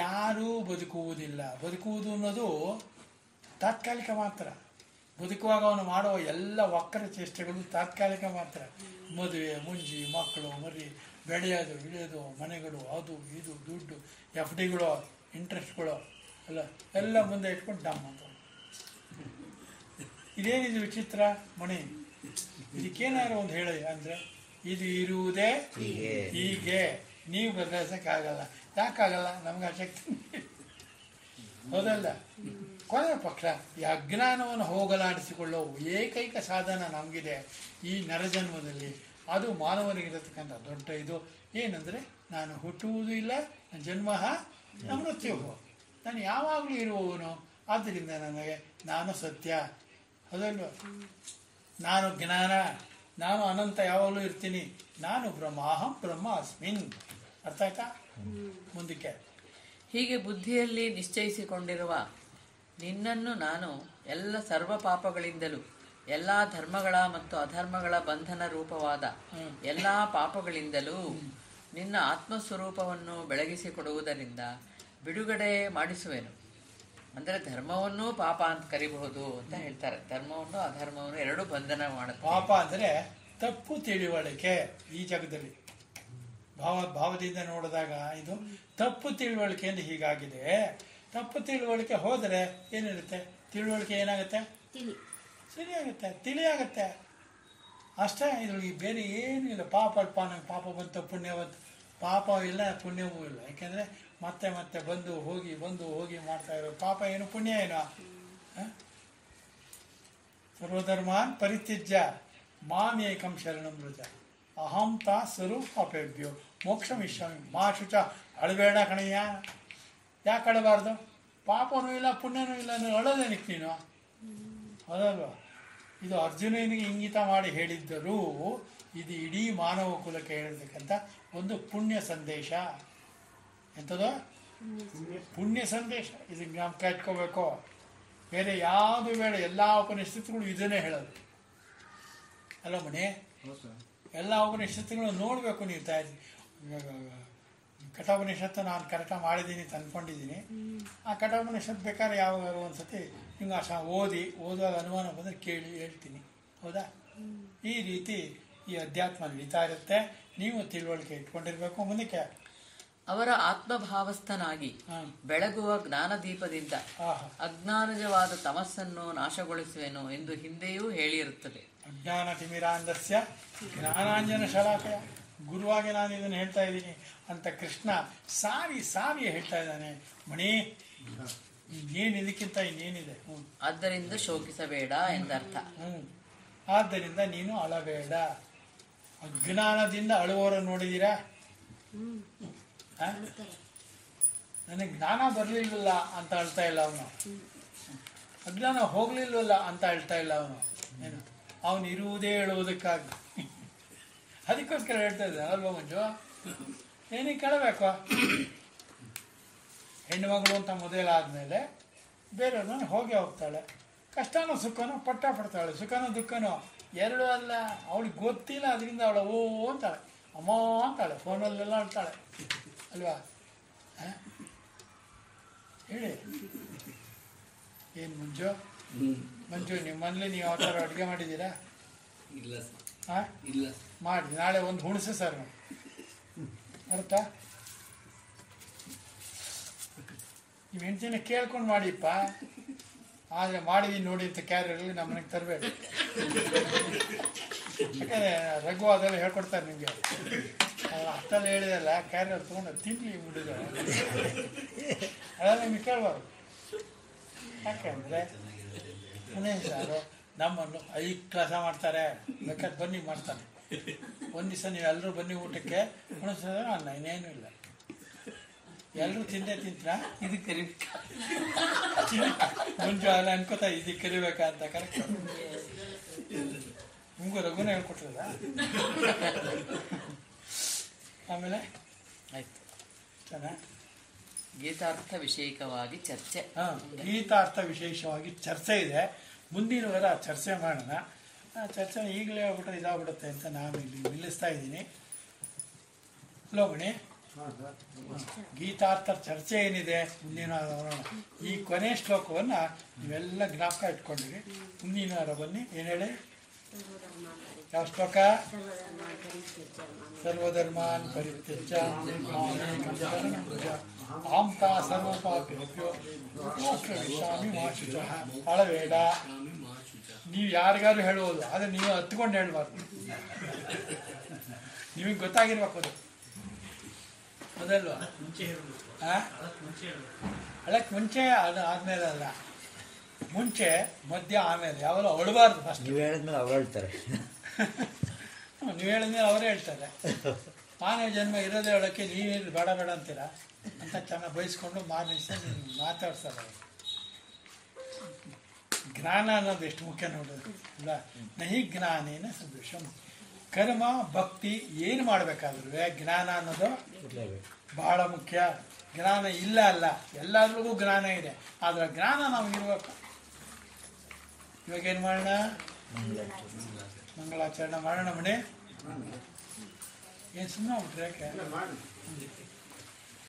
ಯಾರೂ ಬದುಕುವುದಿಲ್ಲ. ಬದುಕುವುದು ಅನ್ನೋದು ತಾತ್ಕಾಲಿಕ ಮಾತ್ರ. ಬದುಕುವಾಗ ಅವನು ಮಾಡುವ ಎಲ್ಲ ವಕ್ರ ಚೇಷ್ಟೆಗಳು ತಾತ್ಕಾಲಿಕ ಮಾತ್ರ. ಮದುವೆ, ಮುಂಜಿ, ಮಕ್ಕಳು, ಮರಿ, ಬೆಳೆಯೋದು ಇಳಿಯೋದು, ಮನೆಗಳು, ಅದು ಇದು, ದುಡ್ಡು, ಎಫ್ ಡಿಗಳು, ಇಂಟ್ರೆಸ್ಟ್ಗಳು ಎಲ್ಲ ಮುಂದೆ ಇಟ್ಕೊಂಡು ಡಮ್ ಅಂತ. ಇದೇನಿದು ವಿಚಿತ್ರ ಮಣಿ? ಇದಕ್ಕೇನಾದ್ರು ಒಂದು ಹೇಳಿ ಅಂದರೆ, ಇದು ಇರುವುದೇ ಹೀಗೆ, ನೀವು ಬದಲಾಯಿಸೋಕ್ಕಾಗಲ್ಲ. ಯಾಕಾಗಲ್ಲ? ನಮ್ಗೆ ಆ ಶಕ್ತಿ ಹೌದಲ್ಲ? ಕೊನೆಯ ಪಕ್ಷ ಈ ಅಜ್ಞಾನವನ್ನು ಹೋಗಲಾಡಿಸಿಕೊಳ್ಳೋ ಏಕೈಕ ಸಾಧನ ನಮಗಿದೆ ಈ ನರಜನ್ಮದಲ್ಲಿ. ಅದು ಮಾನವನಿಗಿರತಕ್ಕಂಥ ದೊಡ್ಡ ಇದು ಏನಂದರೆ, ನಾನು ಹುಟ್ಟುವುದೂ ಇಲ್ಲ, ಜನ್ಮ ಮೃತ್ಯು, ನಾನು ಯಾವಾಗಲೂ ಇರುವವನು. ಆದ್ದರಿಂದ ನನಗೆ ನಾನು ಸತ್ಯ, ಹೌದಲ್ವ? ನಾನು ಜ್ಞಾನ, ನಾನು ಅನಂತ ಯಾವಾಗಲೂ ಇರ್ತೀನಿ, ನಾನು ಬ್ರಹ್ಮ, ಅಹಂ ಬ್ರಹ್ಮ ಅಸ್ಮಿನ್. ಅರ್ಥ ಆಯ್ತಾ? ಮುಂದಕ್ಕೆ ಹೀಗೆ ಬುದ್ಧಿಯಲ್ಲಿ ನಿಶ್ಚಯಿಸಿಕೊಂಡಿರುವ ನಿನ್ನನ್ನು ನಾನು ಎಲ್ಲ ಸರ್ವ ಪಾಪಗಳಿಂದಲೂ ಎಲ್ಲ ಧರ್ಮಗಳ ಮತ್ತು ಅಧರ್ಮಗಳ ಬಂಧನ ರೂಪವಾದ ಎಲ್ಲ ಪಾಪಗಳಿಂದಲೂ ನಿನ್ನ ಆತ್ಮಸ್ವರೂಪವನ್ನು ಬೆಳಗಿಸಿಕೊಡುವುದರಿಂದ ಬಿಡುಗಡೆ ಮಾಡಿಸುವೆನು. ಅಂದರೆ ಧರ್ಮವನ್ನು ಪಾಪ ಅಂತ ಕರಿಬಹುದು ಅಂತ ಹೇಳ್ತಾರೆ. ಧರ್ಮವನ್ನು ಅಧರ್ಮವನ್ನು ಎರಡೂ ಬಂಧನ ಮಾಡುತ್ತೆ. ಪಾಪ ಅಂದರೆ ತಪ್ಪು ತಿಳಿವಳಿಕೆ. ಈ ಜಗದಲ್ಲಿ ಭಾವದಿಂದ ನೋಡಿದಾಗ ಇದು ತಪ್ಪು ತಿಳುವಳಿಕೆಯಿಂದ ಹೀಗಾಗಿದೆ. ತಪ್ಪು ತಿಳುವಳಿಕೆ ಹೋದರೆ ಏನಿರುತ್ತೆ? ತಿಳುವಳಿಕೆ ಏನಾಗುತ್ತೆ? ಸರಿಯಾಗುತ್ತೆ, ತಿಳಿಯಾಗುತ್ತೆ ಅಷ್ಟೇ. ಇದ್ರೊಳಗೆ ಬೇರೆ ಏನೂ ಇಲ್ಲ. ಪಾಪ ನಂಗೆ ಪಾಪ ಬಂತು, ಪುಣ್ಯ ಬಂತು. ಪಾಪ ಇಲ್ಲ, ಪುಣ್ಯವೂ ಇಲ್ಲ. ಯಾಕೆಂದರೆ ಮತ್ತೆ ಮತ್ತೆ ಬಂದು ಹೋಗಿ ಮಾಡ್ತಾ ಇರೋ ಪಾಪ ಏನು, ಪುಣ್ಯ ಏನು? ಸರ್ವಧರ್ಮಾನ್ ಪರಿತ್ಯಜ್ಯ ಮಾಮೇಕಂ ಶರಣಂ ವ್ರಜ ಅಹಂ ತಾ ಸ್ವರೂಪೇಭ್ಯೋ ಮೋಕ್ಷಮಿಷ್ಯಾಮಿ ಮಾ ಶುಚ. ಅಳಬೇಡ ಕಣಯ್ಯ. ಯಾಕೆ ಅಳಬಾರ್ದು? ಪಾಪನೂ ಇಲ್ಲ, ಪುಣ್ಯನೂ ಇಲ್ಲ, ಅಳೋದೇನಕ್ಕೆ ನೀನು? ಹೌದಲ್ವ? ಇದು ಅರ್ಜುನನಿಗೆ ಇಂಗಿತ ಮಾಡಿ ಹೇಳಿದ್ದರೂ ಇದು ಇಡೀ ಮಾನವ ಕುಲಕ್ಕೆ ಹೇಳಿರ್ತಕ್ಕಂಥ ಒಂದು ಪುಣ್ಯ ಸಂದೇಶ. ಎಂಥದ್ದು? ಪುಣ್ಯ ಸಂದೇಶ. ಇದಕ್ಕೆ ನಾವು ಕಾಯ್ಕೋಬೇಕು. ಬೇರೆ ಯಾವುದು ಬೇಡ. ಎಲ್ಲ ಉಪನಿಷತ್ತುಗಳು ಇದನ್ನೇ ಹೇಳೋದು ಅಲ್ಲ ಮಣಿ? ಎಲ್ಲ ಉಪನಿಷತ್ತುಗಳು ನೋಡಬೇಕು ನೀವು. ಕಠೋಪನಿಷತ್ತು ನಾನು ಕರೆಕ್ಟಾಗಿ ಮಾಡಿದ್ದೀನಿ ಅಂತ ಅಂದ್ಕೊಂಡಿದ್ದೀನಿ. ಆ ಕಠೋಪನಿಷತ್ತು ಬೇಕಾದ್ರೆ ಯಾವಾಗಾದ್ರು ಒಂದು ಸತಿ ನಿಮ್ಗೆ ಓದುವಾಗ ಅನುಮಾನ ಬಂದರೆ ಕೇಳಿ ಹೇಳ್ತೀನಿ. ಹೌದಾ? ಈ ರೀತಿ ಈ ಅಧ್ಯಾತ್ಮ ನಡೀತಾ ಇರುತ್ತೆ. ನೀವು ತಿಳುವಳಿಕೆ ಇಟ್ಕೊಂಡಿರ್ಬೇಕು. ಮುಂದಕ್ಕೆ ಅವರ ಆತ್ಮಭಾವಸ್ಥನಾಗಿ ಬೆಳಗುವ ಜ್ಞಾನದೀಪದಿಂದ ಅಜ್ಞಾನಜವಾದ ತಮಸ್ಸನ್ನು ನಾಶಗೊಳಿಸುವೆನು ಎಂದು ಹಿಂದೆಯೂ ಹೇಳಿರುತ್ತದೆ. ಅಜ್ಞಾನ ತಿಮಿರಾಂಧಸ್ಯ ಜ್ಞಾನಾಂಜನ ಶಲಾಕಯ. ಗುರುವಾಗಿ ನಾನು ಇದನ್ನು ಹೇಳ್ತಾ ಇದ್ದೀನಿ ಅಂತ ಕೃಷ್ಣ ಸಾರಿ ಹೇಳ್ತಾ ಇದ್ದಾನೆ. ಮಣಿ, ಇನ್ನೇನು ಇದಕ್ಕಿಂತ ಇನ್ನೇನಿದೆ? ಆದ್ದರಿಂದ ಶೋಕಿಸಬೇಡ ಎಂದರ್ಥ. ಆದ್ದರಿಂದ ನೀನು ಅಳಬೇಡ. ಅಜ್ಞಾನದಿಂದ ಅಳುವವರನ್ನು ನೋಡಿದ್ದೀರಾ? ನನಗೆ ಜ್ಞಾನ ಬರಲಿಲ್ವಲ್ಲ ಅಂತ ಅಳ್ತಾ ಇಲ್ಲ ಅವನು. ಅಜ್ಞಾನ ಹೋಗ್ಲಿಲ್ವಲ್ಲ ಅಂತ ಹೇಳ್ತಾ ಇಲ್ಲ ಅವನು. ಏನು, ಅವನು ಇರುವುದೇ ಹೇಳುವುದಕ್ಕಾಗಿ. ಅದಕ್ಕೋಸ್ಕರ ಹೇಳ್ತಾ ಇದ್ದ ಅಲ್ವಾ ಮಂಜು? ಏನಕ್ಕೆ ಕೇಳಬೇಕು? ಹೆಣ್ಣು ಮಗಳು ಅಂತ ಮೊದಲಾದ್ಮೇಲೆ ಬೇರೆಯವ್ರನ್ನ ಹೋಗೇ ಹೋಗ್ತಾಳೆ. ಕಷ್ಟನೋ ಸುಖನೋ ಪಡ್ತಾಳೆ. ಸುಖನೋ ದುಃಖನೋ ಎರಡೂ ಅಲ್ಲ. ಅವಳಿಗೆ ಗೊತ್ತಿಲ್ಲ. ಅದರಿಂದ ಅವಳು ಓ ಅಂತಾಳೆ, ಅಮ್ಮ ಅಂತಾಳೆ, ಫೋನಲ್ಲೆಲ್ಲ ಆಡ್ತಾಳೆ ಅಲ್ವಾ? ಹೇಳಿ ಏನು ಮಂಜು? ನಿಮ್ಮ ಮನೇಲಿ ನೀವು ಯಾವ ಥರ ಅಡುಗೆ ಮಾಡಿದ್ದೀರಾ? ಇಲ್ಲ ಹಾಂ, ಇಲ್ಲ. ಮಾಡಿ ನಾಳೆ ಒಂದು ಹುಣಸು ಸರ್ ಅರ್ಥ. ನೀವು ಹೆಂಡತಿನ ಕೇಳ್ಕೊಂಡು ಮಾಡಿಪ್ಪ. ಆದರೆ ಮಾಡಿದೀನಿ ನೋಡಿ ಅಂತ ಕ್ಯಾರಿಯರ್ಲಿ ನಮ್ಮ ಮನೆಗೆ ತರಬೇಡಿ. ಯಾಕಂದರೆ ರಘು ಅದೆಲ್ಲ ಹೇಳ್ಕೊಡ್ತಾರೆ ನಿಮಗೆ. ಅಷ್ಟೆಲ್ಲ ಹೇಳಿದಲ್ಲ, ಕ್ಯಾರಿಯರ್ ತೊಗೊಂಡು ತಿನ್ನಿ ಬಿಡಿದ ಅದೆಲ್ಲ ನಿಮಗೆ ಕೇಳಬಾರ್ದು. ಯಾಕೆಂದರೆ ಮನೆ ಸಾರು ನಮ್ಮನ್ನು 5 ಕೆಲಸ ಮಾಡ್ತಾರೆ. ಬೇಕಾದ್ರೆ ಬನ್ನಿ ಮಾಡ್ತಾರೆ. ಒಂದು ದಿವಸ ನೀವೆಲ್ಲರೂ ಬನ್ನಿ ಊಟಕ್ಕೆ. ಉಣಿಸಿದ್ರೆ ಅನ್ನ ಇನ್ನೇನು ಇಲ್ಲ. ಎಲ್ಲರೂ ತಿಂತೀರಾ? ಇದಕ್ಕೆ ಮುಂಚೆ ಅಲ್ಲ ಅನ್ಕೋತಾ ಇದಕ್ಕೆ ಕರಿಬೇಕಾ ಅಂತ. ಕರೆಕ್ಟ್. ನಿಮಗೂ ರಘುನ ಹೇಳ್ಕೊಟ್ರದ? ಆಮೇಲೆ ಆಯ್ತು. ಚೆನ್ನಾಗಿ ಗೀತಾರ್ಥ ವಿಷಯಿಕವಾಗಿ ಚರ್ಚೆ. ಗೀತಾರ್ಥ ವಿಶೇಷವಾಗಿ ಚರ್ಚೆ ಇದೆ. ಮುಂದಿನ ವಾರ ಚರ್ಚೆ ಮಾಡೋಣ. ಚರ್ಚೆ ಈಗಲೇ ಆಗ್ಬಿಟ್ರೆ ಇದಾಗ್ಬಿಡುತ್ತೆ ಅಂತ ನಾನು ಇಲ್ಲಿ ನಿಲ್ಲಿಸ್ತಾ ಇದ್ದೀನಿ. ಲೋಗಣಿ, ಗೀತಾರ್ಥ ಚರ್ಚೆ ಏನಿದೆ ಮುಂದಿನ ವಾರ. ಈ ಕೊನೆ ಶ್ಲೋಕವನ್ನು ನೀವೆಲ್ಲ ಜ್ಞಾಪಕ ಇಟ್ಕೊಂಡಿರಿ. ಮುಂದಿನ ವಾರ ಬನ್ನಿ. ಏನು ಹೇಳಿ? ಯಾವ ಶ್ಲೋಕ? ಸರ್ವಧರ್ಮಾನ್ ಪರಿತ್ಯಜ್ಯ ಮಾಮೇಕಂ ಶರಣಂ ವ್ರಜ ಅಹಂ ತ್ವಾ ಸರ್ವಪಾಪೇಭ್ಯೋ ಮೋಕ್ಷಯಿಷ್ಯಾಮಿ ಮಾ ಶುಚಃ. ಅಳಬೇಡ, ನೀವು ಯಾರಿಗಾರು ಹೇಳುವುದು, ಆದರೆ ನೀವು ಹತ್ಕೊಂಡು ಹೇಳ್ಬಾರ್ದು. ನಿಮಗೆ ಗೊತ್ತಾಗಿರ್ಬೇಕು ಅದು, ಅದಲ್ವಾ? ಮುಂಚೆ ಹೇಳ್ಬೇಕು. ಮುಂಚೆ ಹೇಳ್ಬೇಕು. ಅಳಕ್ಕೆ ಮುಂಚೆ, ಅದು ಆದ್ಮೇಲೆ ಅಲ್ಲ, ಮುಂಚೆ ಮಧ್ಯ ಆಮೇಲೆ. ಯಾವಾಗಲೂ ಅಳಬಾರ್ದು ಫಸ್ಟ್. ನೀವು ಹೇಳಿದ್ಮೇಲೆ ಅವ್ರು ಹೇಳ್ತಾರೆ. ನೀವು ಹೇಳಿದ್ಮೇಲೆ ಅವರೇ ಹೇಳ್ತಾರೆ. ಮಾನವ ಜನ್ಮ ಇರೋದೇ ಹೇಳೋಕ್ಕೆ ನೀವೇನು ಬೇಡ ಬೇಡ ಅಂತೀರಾ ಅಂತ ಚೆನ್ನಾಗಿ ಬಯಸ್ಕೊಂಡು ಮಾನಿಸಿ ಮಾತಾಡ್ತಾರೆ. ಜ್ಞಾನ ಅನ್ನೋದು ಎಷ್ಟು ಮುಖ್ಯ ನೋಡೋದು ಅಲ್ಲ. ನಹಿ ಜ್ಞಾನೇನ ಸದೃಶಂ. ಕರ್ಮ ಭಕ್ತಿ ಏನು ಮಾಡಬೇಕಾದ್ರೂ ಜ್ಞಾನ ಅನ್ನೋದು ಬಹಳ ಮುಖ್ಯ. ಜ್ಞಾನ ಇಲ್ಲ ಅಲ್ಲ, ಎಲ್ಲರಿಗೂ ಜ್ಞಾನ ಇದೆ, ಆದರೆ ಜ್ಞಾನ ನಮಗಿರ್ಬೇಕು. ಇವಾಗ ಏನು ಮಾಡೋಣ? ಮಂಗಳಾಚರಣೆ ಮಾಡೋಣ ಮಣಿ. ಏನು ಸುಮ್ಮನೆ ಆಗ್ಬಿಟ್ರೆ ಯಾಕೆ?